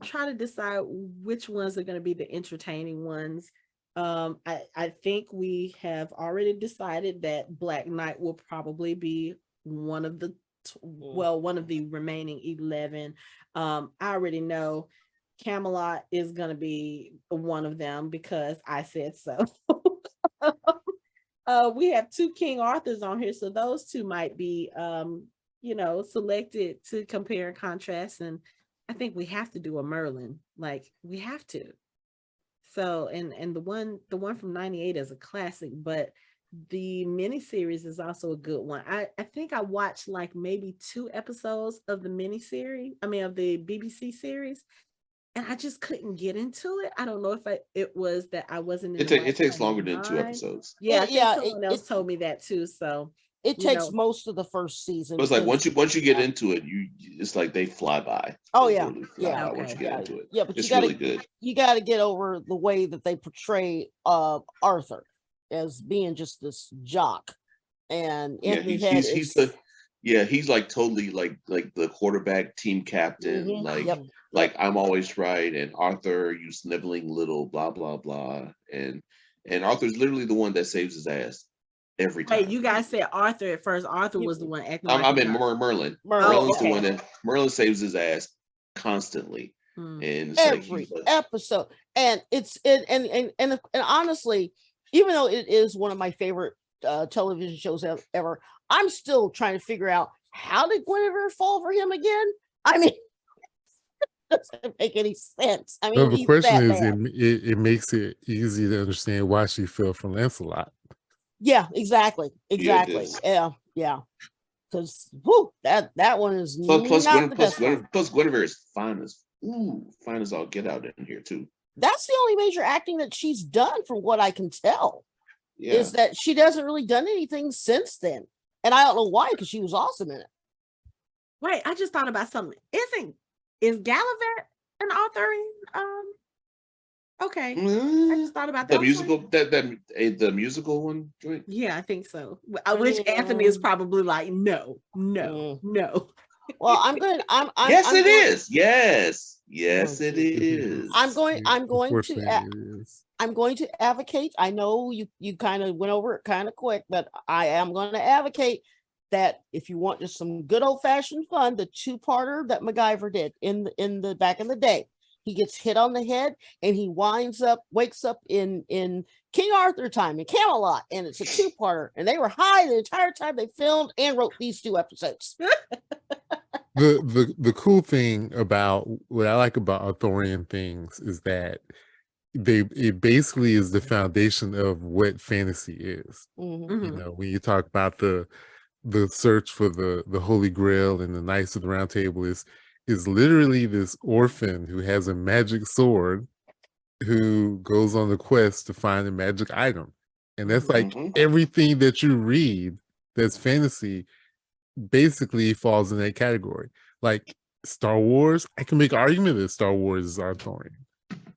try to decide which ones are going to be the entertaining ones. I think we have already decided that Black Knight will probably be one of the remaining 11. I already know Camelot is going to be one of them because I said so. We have 2 King Arthurs on here, so those 2 might be selected to compare and contrast. And I think we have to do a Merlin, like we have to. So and the one from 98 is a classic, but the miniseries is also a good one. I think I watched like maybe 2 episodes of the miniseries, of the BBC series, and I just couldn't get into it. I don't know if it was that I wasn't. It takes longer than 2 episodes. Yeah, someone else told me that too. So it takes most of the first season. It's like once you get into it, it's like they fly by. Oh they yeah, once you get into it. Yeah, but it's really good. You got to get over the way that they portray Arthur as being just this jock, and he's like totally like the quarterback, team captain, mm-hmm. Like I'm always right, and Arthur, you sniveling little blah blah blah, and Arthur's literally the one that saves his ass every time. Wait, you guys said Arthur at first. Arthur was the one acting. I meant Merlin. Merlin's the one that Merlin saves his ass constantly, and it's every episode, and it's and honestly, even though it is one of my favorite television shows ever, I'm still trying to figure out how did Guinevere fall for him again? I mean, doesn't make any sense. I Well, mean, the he's question that is, bad. it makes it easy to understand why she fell for Lancelot. Yeah, exactly. Exactly. does. Yeah. Because that one is Plus not the best one. Guinevere is fine as all get out in here too. That's the only major acting that she's done, from what I can tell, Yeah. is that she hasn't really done anything since then. And I don't know why, because she was awesome in it. Wait, I just thought about something. Is Gallivant an Arthurian? Okay. I just thought about that. The musical, the musical one. Joint? Yeah, I think so. Which Anthony is probably like, no. Well, I'm going. Yes, I'm it going, is. Yes, Oh, it geez. is. I'm going to. Unfortunately, it is. I'm going to advocate. I know you kind of went over it kind of quick, but I am going to advocate that if you want just some good old fashioned fun, the 2-parter that MacGyver did in the back in the day, he gets hit on the head and he wakes up in King Arthur time in Camelot, and it's a 2-parter, and they were high the entire time they filmed and wrote these 2 episodes. The cool thing about what I like about Arthurian things is that it basically is the foundation of what fantasy is. Mm-hmm. You know, when you talk about the search for the Holy Grail and the Knights of the Round Table is literally this orphan who has a magic sword who goes on the quest to find a magic item. And that's like everything that you read that's fantasy basically falls in that category. Like Star Wars, I can make an argument that Star Wars is Arthurian.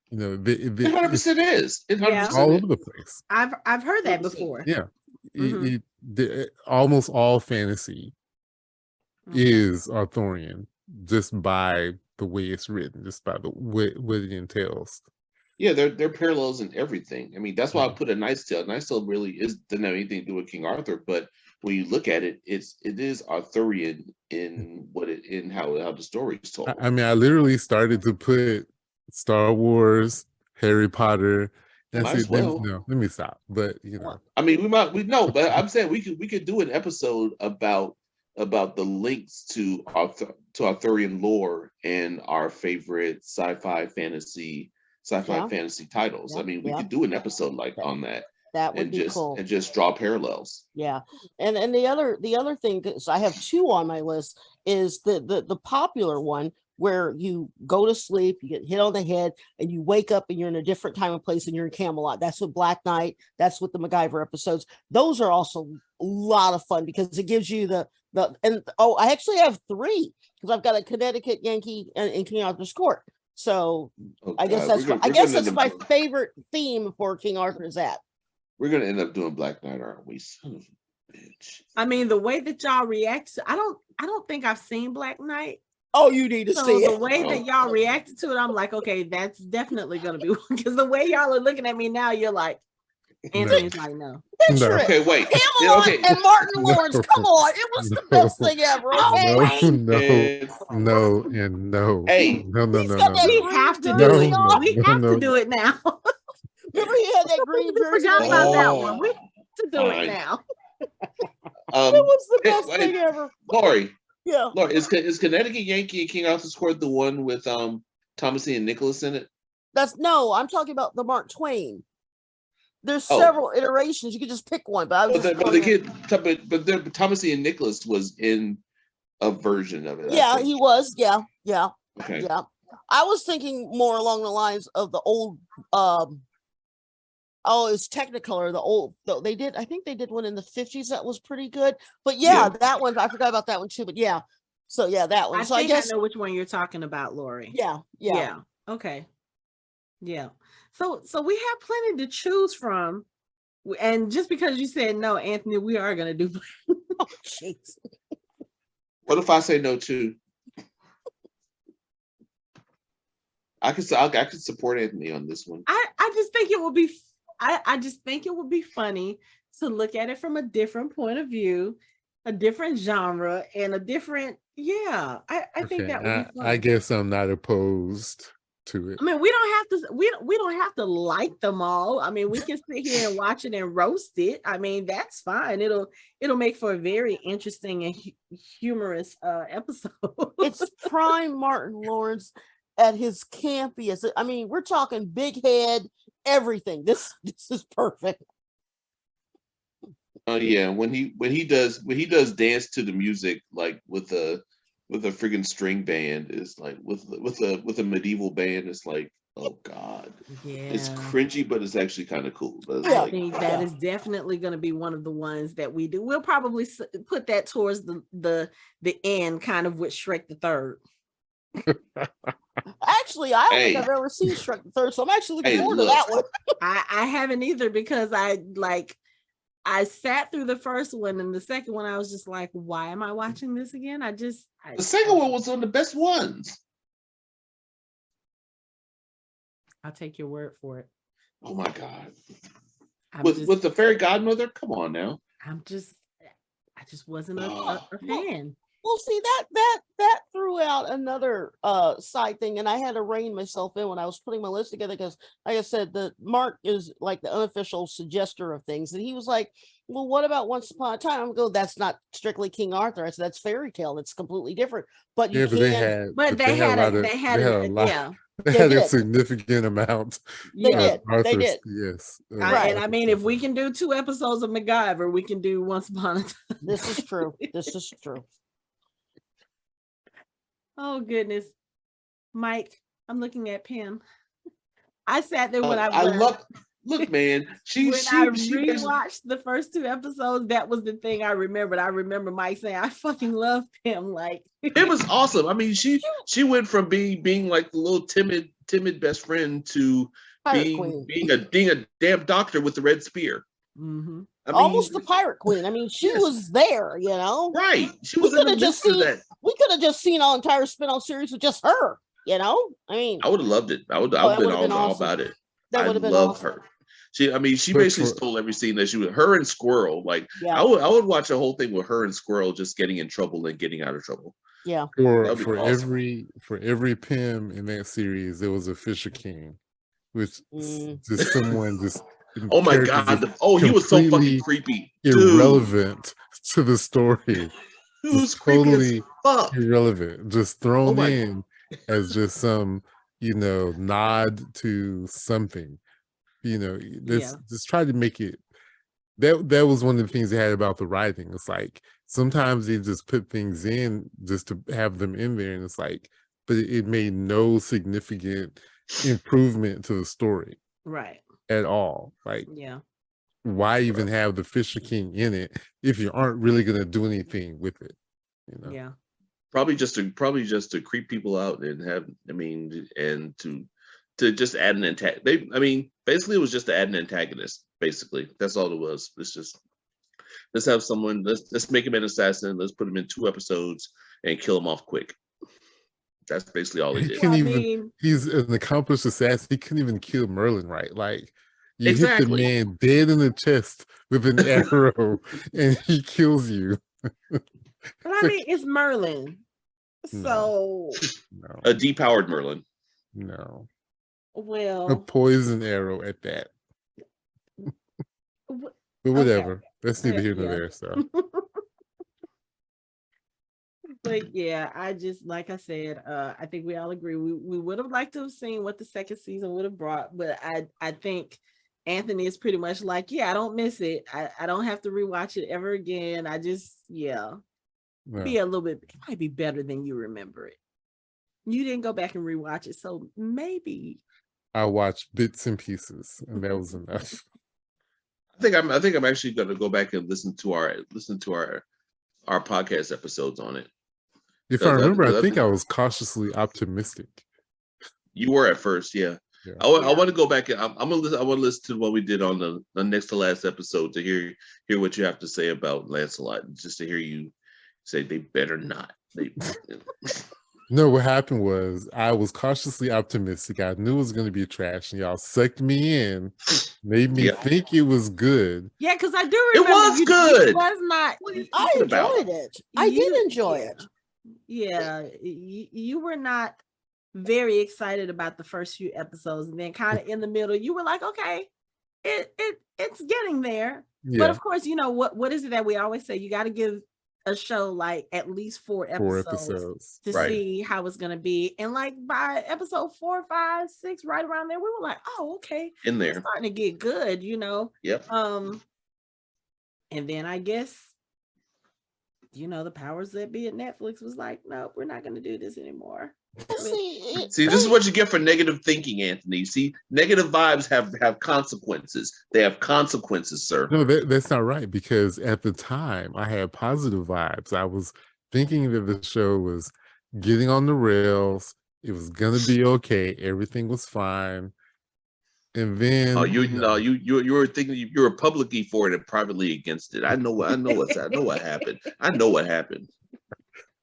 You know, it 100% is. It 100% all over the place. I've heard that 100%. before. Yeah. Almost all fantasy is Arthurian, just by the way it's written, just by the what it entails. Yeah, they're parallels in everything. I mean, that's why I put a Knight's Tale. Knight's Tale really doesn't have anything to do with King Arthur, but when you look at it, it is Arthurian in how the story is told. I mean, I literally started to put Star Wars, Harry Potter. That's it. Well. No, let me stop. But you know, I mean, but I'm saying we could do an episode about the links to Arthurian lore and our favorite sci-fi fantasy titles. Yeah. I mean, we could do an episode on that. That would be cool. And just draw parallels. Yeah. And the other thing, because I have 2 on my list, is the popular one where you go to sleep, you get hit on the head, and you wake up and you're in a different time and place and you're in Camelot. That's with Black Knight. That's with the MacGyver episodes. Those are also a lot of fun because it gives you I actually have 3 because I've got a Connecticut Yankee and King Arthur's Court. So I guess that's my favorite theme for King Arthur's at. We're gonna end up doing Black Knight, aren't we? Son of a bitch. I mean, the way that y'all react, I don't think I've seen Black Knight. Oh, you need to see it. The way that y'all reacted to it, I'm like, okay, that's definitely gonna be one. Because the way y'all are looking at me now, you're like, Anthony's like, no. Picture it. Okay, wait. Camelot and Martin Lawrence. Come on, it was the best thing ever. Okay? No. Hey, no. We have to do it. We have to do it now. Remember he had that green jersey? Forgot about that one. We have to do it now. It was the best thing ever. Lori. Yeah. Lori, is Connecticut Yankee and King Arthur's Court the one with Thomas Ian Nicholas in it? I'm talking about the Mark Twain. There's several iterations. You could just pick one, but Thomas Ian Nicholas was in a version of it. Yeah, he was. Yeah. Okay. Yeah. I was thinking more along the lines of the old it's Technicolor, the old I think they did one in the 50s that was pretty good. But that one, I forgot about that one too. But yeah. So yeah, that one. I guess I know which one you're talking about, Lori. Yeah. Okay. Yeah. So we have plenty to choose from. And just because you said no, Anthony, we are gonna do oh, jeez. What if I say no too? I could support Anthony on this one. I just think it would be I just think it would be funny to look at it from a different point of view, a different genre, and a different I think that would be fun. I guess I'm not opposed to it. I mean, we don't have to like them all. I mean, we can sit here and watch it and roast it. I mean, that's fine. It'll make for a very interesting and humorous episode. It's prime Martin Lawrence at his campiest. I mean, we're talking big head, everything. This is perfect. Oh yeah, when he does dance to the music like with a friggin' string band, is like with a medieval band, it's like, oh god, it's cringy, but it's actually kind of cool. But I think that is definitely going to be one of the ones that we do. We'll probably put that towards the end, kind of with Shrek the Third. Actually, I don't think I've ever seen Shrek the Third, so I'm actually looking forward to that one. I haven't either, because I sat through the first one, and the second one I was just like, why am I watching this again? The second one was one of the best ones. I'll take your word for it. Oh my god. With the fairy godmother? Come on now. I just wasn't a fan. Well, see, that threw out another side thing, and I had to rein myself in when I was putting my list together, because, like I said, the Mark is like the unofficial suggester of things, and he was like, "Well, what about Once Upon a Time?" I'm going, "That's not strictly King Arthur." I said, "That's fairy tale. It's completely different." But they had a significant amount. They did. Yes. Right. And I mean, if we can do 2 episodes of MacGyver, we can do Once Upon a Time. This is true. This is true. Oh goodness, Mike, I'm looking at Pam. I sat there when look, man. She rewatched the first 2 episodes. That was the thing I remembered. I remember Mike saying, "I fucking love Pam." Like, it was awesome. I mean, she went from being like the little timid best friend to being a damn doctor with the red spear. Mm-hmm. I mean, almost the pirate queen. I mean, she was there, you know. Right. She was in the midst of that. We could have just seen an entire spin-off series with just her, you know. I mean, I would have loved it. I would have been all about it. That would have been love awesome. her. She basically stole every scene that she was. Her and Squirrel, like I would watch a whole thing with her and Squirrel just getting in trouble and getting out of trouble. Yeah. For awesome. every Pym in that series, there was a Fisher King, which just someone just. Oh my god! He was so fucking creepy. Irrelevant to the story. Who's totally irrelevant, just thrown in as just some, nod to something. Just try to make it. That was one of the things they had about the writing. It's like sometimes they just put things in just to have them in there, and it's like, but it made no significant improvement to the story, right? At all. Like, why even have the Fisher King in it if you aren't really going to do anything with it? Yeah. Probably just to creep people out and and to just add an antagonist. Basically it was just to add an antagonist. Basically, that's all it was. It's just, let's have someone. Let's make him an assassin. Let's put him in 2 episodes and kill him off quick. That's basically all he did. He's an accomplished assassin. He couldn't even kill Merlin, right? Like, you hit the man dead in the chest with an arrow and he kills you. But I mean, it's Merlin. So no. A depowered Merlin. No. Well, a poison arrow at that. But whatever. Okay. That's neither here nor there. So but yeah, I just, like I said, I think we all agree we would have liked to have seen what the second season would have brought, but I think Anthony is pretty much like, I don't miss it. I don't have to rewatch it ever again. I just be a little bit, it might be better than you remember it. You didn't go back and rewatch it, so maybe I watched bits and pieces, and that was enough. I think I'm actually going to go back and listen to our podcast episodes on it. If I remember, I think I was cautiously optimistic. You were at first, yeah. I want to go back and I want to listen to what we did on the next to last episode to hear what you have to say about Lancelot, just to hear you say they better not. No, what happened was I was cautiously optimistic. I knew it was going to be trash, and y'all sucked me in, made me think it was good. Yeah, because I do remember it was good. It was not. I enjoyed it. I did enjoy it. Yeah, you were not very excited about the first few episodes, and then kind of in the middle, you were like, okay, it's getting there. But of course, you know what is it that we always say? You got to give a show like at least 4 episodes to see how it's gonna be. And like by episode 4, 5, 6, right around there, we were like, oh, okay, in there, it's starting to get good, you know. Yep. And then I guess, you know, the powers that be at Netflix was like, no, we're not going to do this anymore. See, this is what you get for negative thinking, Anthony. See, negative vibes have consequences. They have consequences, sir. No, that's not right, because at the time I had positive vibes. I was thinking that the show was getting on the rails. It was gonna be okay. Everything was fine. And then you were thinking you were publicly for it and privately against it. I know what happened. I know what happened.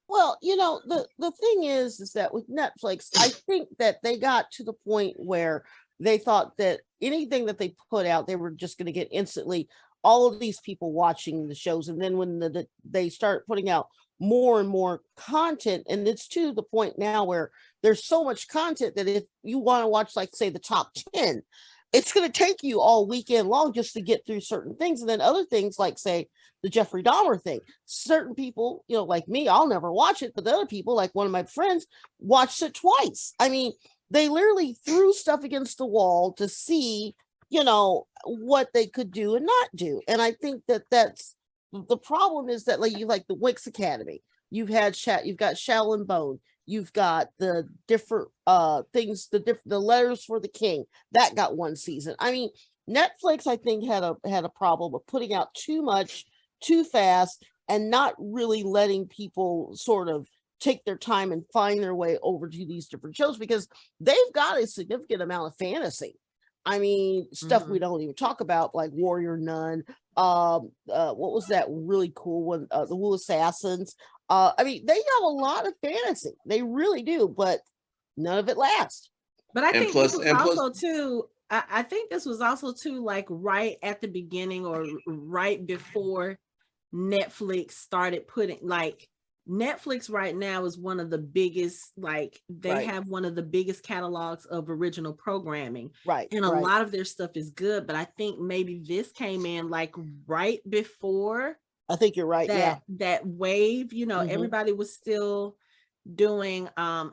Well, you know, the thing is that with Netflix, I think that they got to the point where they thought that anything that they put out, they were just going to get instantly all of these people watching the shows. And then when they start putting out more and more content, and it's to the point now where there's so much content that if you want to watch, like, say, the top 10, it's going to take you all weekend long just to get through certain things. And then other things, like, say, the Jeffrey Dahmer thing. Certain people, you know, like me, I'll never watch it, but the other people, like one of my friends, watched it twice. I mean, they literally threw stuff against the wall to see, you know, what they could do and not do. And I think that that's the problem, is that, like, you like the Wix Academy, you've got Shell and Bone, you've got the different things, the Letters for the King that got 1 season. I mean, Netflix, I think, had a problem of putting out too much too fast and not really letting people sort of take their time and find their way over to these different shows, because they've got a significant amount of fantasy. I mean, stuff we don't even talk about, like Warrior Nun. What was that really cool one? The Wu Assassins. I mean, they have a lot of fantasy. They really do, but none of it lasts. But I think this was also too, I think this was also too, like, right at the beginning or right before Netflix started putting, like, Netflix right now is one of the biggest, like, they have one of the biggest catalogs of original programming. Right. And a lot of their stuff is good, but I think maybe this came in like right before. I think you're right. That wave, you know, everybody was still doing, and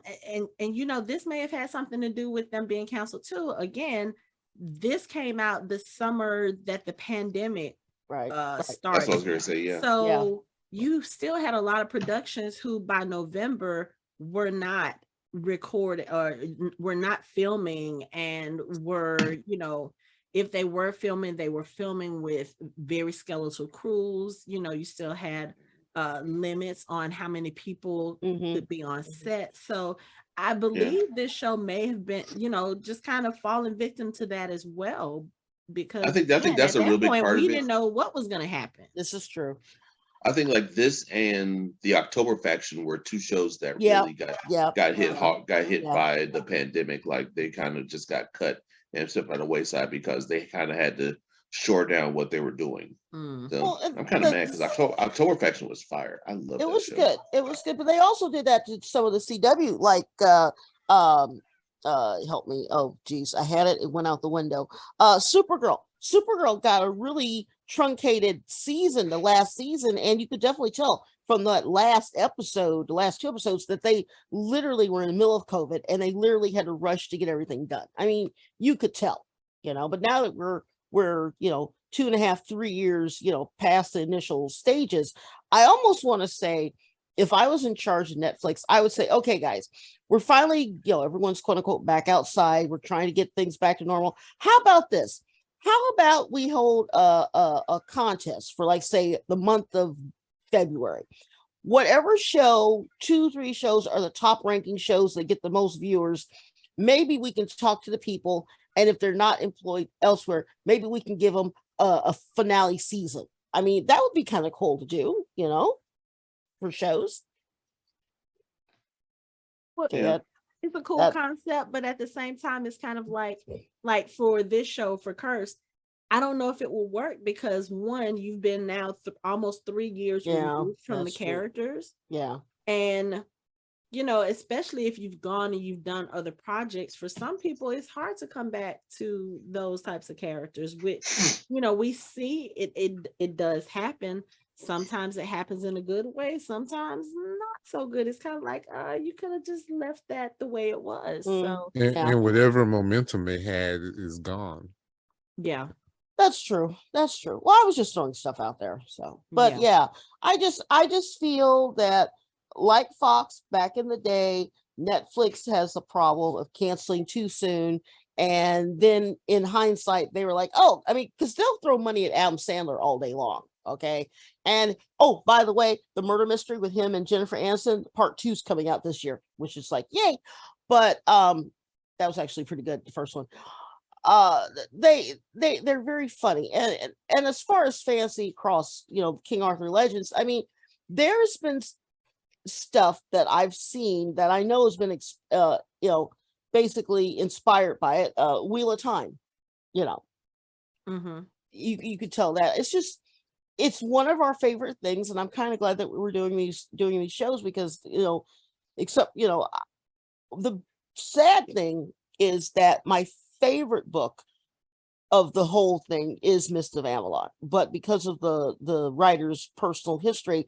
you know, this may have had something to do with them being canceled too. Again, this came out the summer that the pandemic started. That's what I was going to say. Yeah. So you still had a lot of productions who by November were not recorded or were not filming, and were, you know, if they were filming, they were filming with very skeletal crews. You know, you still had limits on how many people could be on set. So I believe this show may have been, you know, just kind of falling victim to that as well, because I think that's a real big part of it. We didn't know what was going to happen. This is true. I think like this and the October Faction were 2 shows that really got hit hard, by the pandemic. Like, they kind of just got cut and set by the wayside because they kind of had to shore down what they were doing. So I'm kind of mad because October Faction was fire. I love it. It was good. It was good, but they also did that to some of the CW, like help me. Oh geez, I had it. It went out the window. Supergirl. Supergirl got a really truncated season, the last season, and you could definitely tell from that last episode, the last 2 episodes, that they literally were in the middle of COVID and they literally had to rush to get everything done. I mean, you could tell, you know, but now that we're, you know, 2.5, 3 years, you know, past the initial stages, I almost want to say, if I was in charge of Netflix, I would say, okay, guys, we're finally, you know, everyone's quote unquote back outside. We're trying to get things back to normal. How about this? How about we hold a contest for, like, say, the month of February? Whatever show, 2-3 shows are the top ranking shows that get the most viewers. Maybe we can talk to the people, and if they're not employed elsewhere, maybe we can give them a finale season. I mean, that would be kind of cool to do, you know, for shows. Well, it's a cool concept, but at the same time, it's kind of like for this show, for Cursed, I don't know if it will work because, one, you've been now almost 3 years removed from the characters. Yeah. And you know, especially if you've gone and you've done other projects, for some people, it's hard to come back to those types of characters, which, you know, we see it does happen. Sometimes it happens in a good way, sometimes not so good. It's kind of like, you could have just left that the way it was. So and whatever momentum they had is gone. yeah. That's true. That's true. Well, I was just throwing stuff out there. So, but yeah, I just feel that, like Fox back in the day, Netflix has a problem of canceling too soon. And then in hindsight, they were like, oh, I mean, because they'll throw money at Adam Sandler all day long. Okay. And oh, by the way, the murder mystery with him and Jennifer Aniston, part 2 is coming out this year, which is like, yay. But that was actually pretty good, the first one. They're very funny, and as far as fantasy cross, you know, King Arthur Legends, I mean, there's been stuff that I've seen that I know has been you know, basically inspired by it. Wheel of Time, you know, you could tell that it's one of our favorite things, and I'm kind of glad that we're doing these shows, because, you know, except, you know, the sad thing is that my favorite book of the whole thing is Mist of Avalon, but because of the writer's personal history,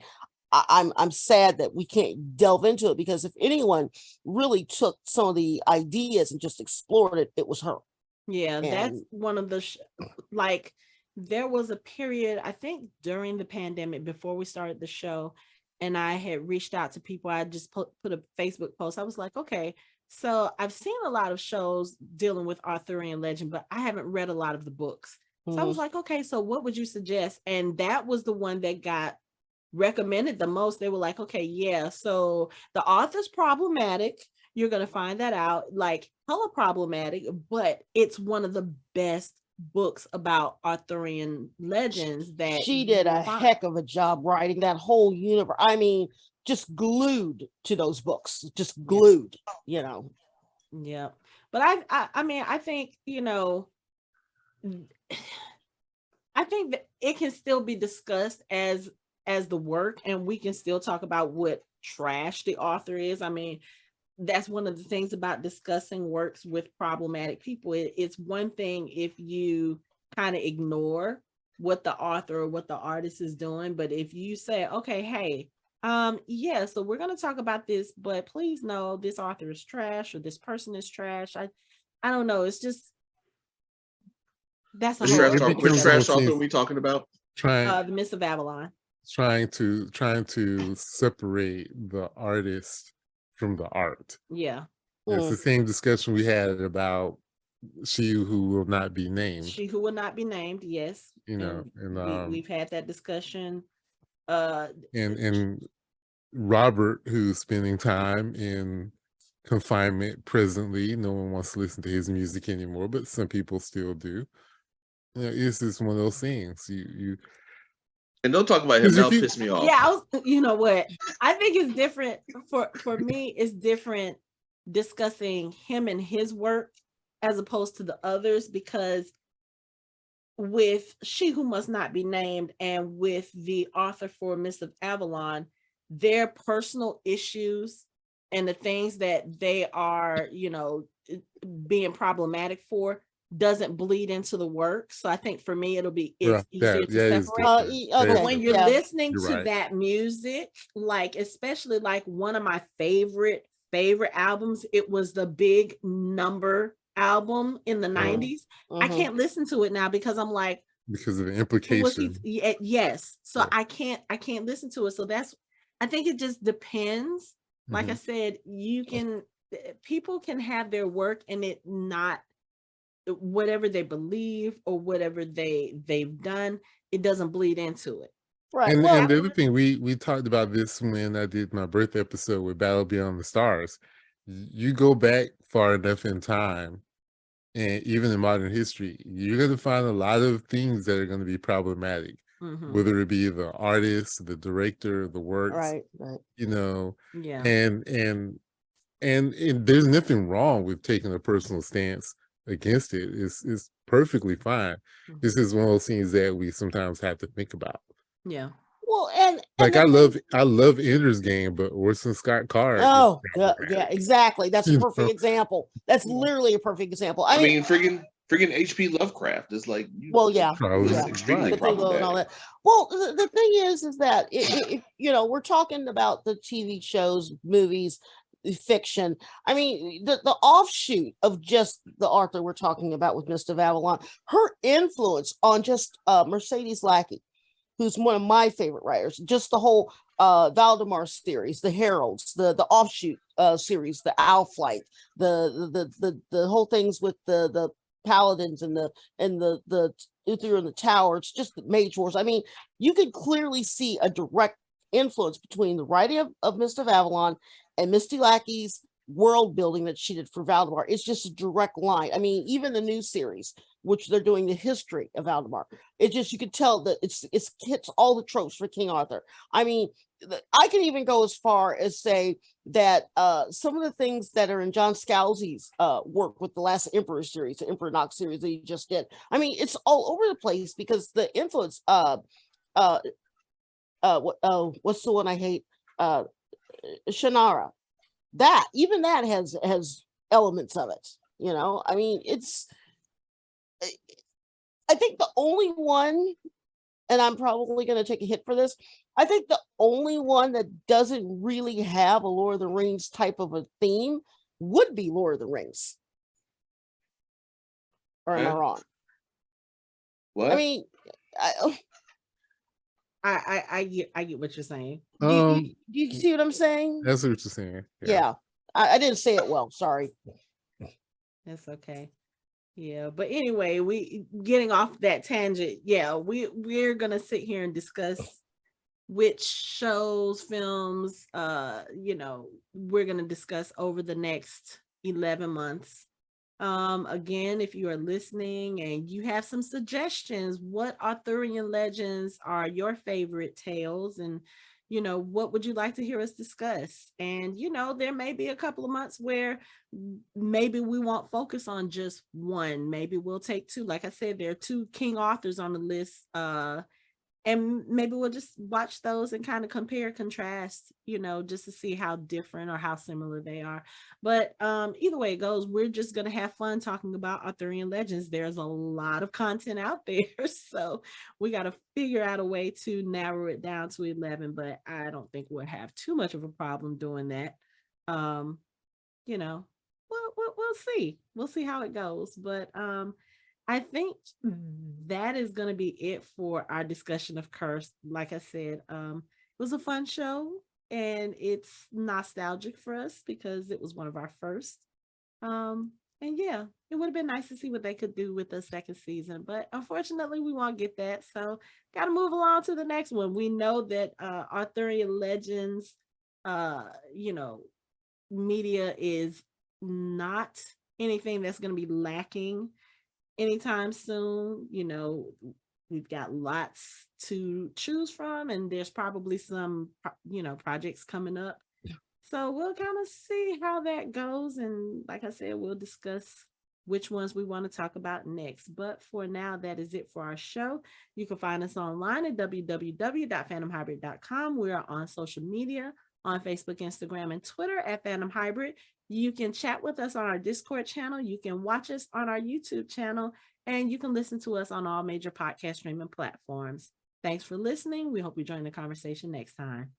I'm sad that we can't delve into it, because if anyone really took some of the ideas and just explored it, it was her. Yeah, that's one of the like, there was a period, I think during the pandemic, before we started the show, and I had reached out to people. I just put a Facebook post. I was like, okay, so I've seen a lot of shows dealing with Arthurian legend, but I haven't read a lot of the books. So I was like, okay, so what would you suggest? And that was the one that got recommended the most. They were like, okay, yeah, so the author's problematic. You're going to find that out, like hella problematic, but it's one of the best books about Arthurian legends that she did a heck of a job writing that whole universe. I mean, just glued to those books, just glued, you know. Yeah. But I mean, I think, you know, I think that it can still be discussed as the work, and we can still talk about what trash the author is. I mean, that's one of the things about discussing works with problematic people. It's one thing if you kind of ignore what the author or what the artist is doing, but if you say, okay, hey, yeah, so we're going to talk about this, but please know this author is trash or this person is trash. I don't know. It's just, that's a whole which trash author are we talking about? The Mist of Avalon. Trying to separate the artist from the art. Yeah. It's the same discussion we had about She Who Will Not Be Named. She Who Will Not Be Named, yes. You know, and we've had that discussion. And Robert, who's spending time in confinement presently, no one wants to listen to his music anymore, but some people still do. You know, it's just one of those things. You and don't talk about him. That'll piss me off. Yeah, you know what? I think it's different for me. It's different discussing him and his work as opposed to the others, because with She Who Must Not Be Named and with the author for Mist of Avalon, their personal issues and the things that they are, you know, being problematic for doesn't bleed into the work. So I think for me, it'll be easier to separate. But when you're listening to that music, like especially like one of my favorite albums, it was the Big Number album in the 90s. I can't listen to it now because I'm like, because of the implication. Yes. So I can't listen to it. So I think it just depends. Like I said, people can have their work and it not whatever they believe or whatever they've done, it doesn't bleed into it. Right. And the other thing, we talked about this when I did my birthday episode with Battle Beyond the Stars. You go back far enough in time, and even in modern history, you're going to find a lot of things that are going to be problematic, whether it be the artist, the director, the works, right. You know, and there's nothing wrong with taking a personal stance against it. It's perfectly fine. This is one of those things that we sometimes have to think about. Yeah. Well, and Like the I love Ender's Game, but Orson Scott Card. Oh, yeah, exactly. That's a You perfect know? example. That's Yeah. literally a perfect example. I mean, freaking HP Lovecraft is like, well, yeah, Probably yeah, extremely right. Cthulhu and all problematic. that. Well, the thing is that we're talking about the TV shows, movies, fiction. I mean, the offshoot of just the art that we're talking about with Mist of Avalon, her influence on just Mercedes Lackey, who's one of my favorite writers. Just the whole Valdemar series, the Heralds, the offshoot series, the Owl Flight, the whole things with the Paladins and the Uther in the Tower. It's just the Mage Wars. I mean, you can clearly see a direct influence between the writing of Mist of Avalon and Misty Lackey's world building that she did for Valdemar. It's just a direct line. I mean, even the new series, which they're doing the history of Valdemar, it just, you could tell that it's hits all the tropes for King Arthur. I mean, I can even go as far as say that some of the things that are in John Scalzi's work with the last Emperor series, the Emperor Knox series that he just did. I mean, it's all over the place because the influence. What's the one I hate? Shannara. That even that has elements of it. You know, I mean, it's. I think the only one, and I'm probably going to take a hit for this, I think the only one that doesn't really have a Lord of the Rings type of a theme would be Lord of the Rings. Or am I wrong? What? I mean, I get what you're saying. do you see what I'm saying? That's what you're saying. Yeah. I didn't say it well. Sorry. That's okay. Yeah, but anyway, we getting off that tangent. Yeah, we're gonna sit here and discuss which shows, films, we're gonna discuss over the next 11 months. Again, if you are listening and you have some suggestions, what Arthurian legends are your favorite tales, and what would you like to hear us discuss? And there may be a couple of months where maybe we won't focus on just one. Maybe we'll take two. Like I said, there are two King authors on the list. And maybe we'll just watch those and kind of compare, contrast, just to see how different or how similar they are. But either way it goes, we're just going to have fun talking about Arthurian legends. There's a lot of content out there, so we got to figure out a way to narrow it down to 11, but I don't think we'll have too much of a problem doing that. We'll see. We'll see how it goes. But I think that is going to be it for our discussion of Curse. Like I said, it was a fun show and it's nostalgic for us because it was one of our first. And yeah, it would have been nice to see what they could do with the second season, but unfortunately we won't get that. So got to move along to the next one. We know that Arthurian Legends, media is not anything that's going to be lacking anytime soon. We've got lots to choose from, and there's probably some projects coming up, so we'll kind of see how that goes, and like I said, we'll discuss which ones we want to talk about next. But for now, that is it for our show. You can find us online at www.fandomhybrid.com. We are on social media on Facebook, Instagram, and Twitter at Fandom Hybrid. You can chat with us on our Discord channel. You can watch us on our YouTube channel, and you can listen to us on all major podcast streaming platforms. Thanks for listening. We hope you join the conversation next time.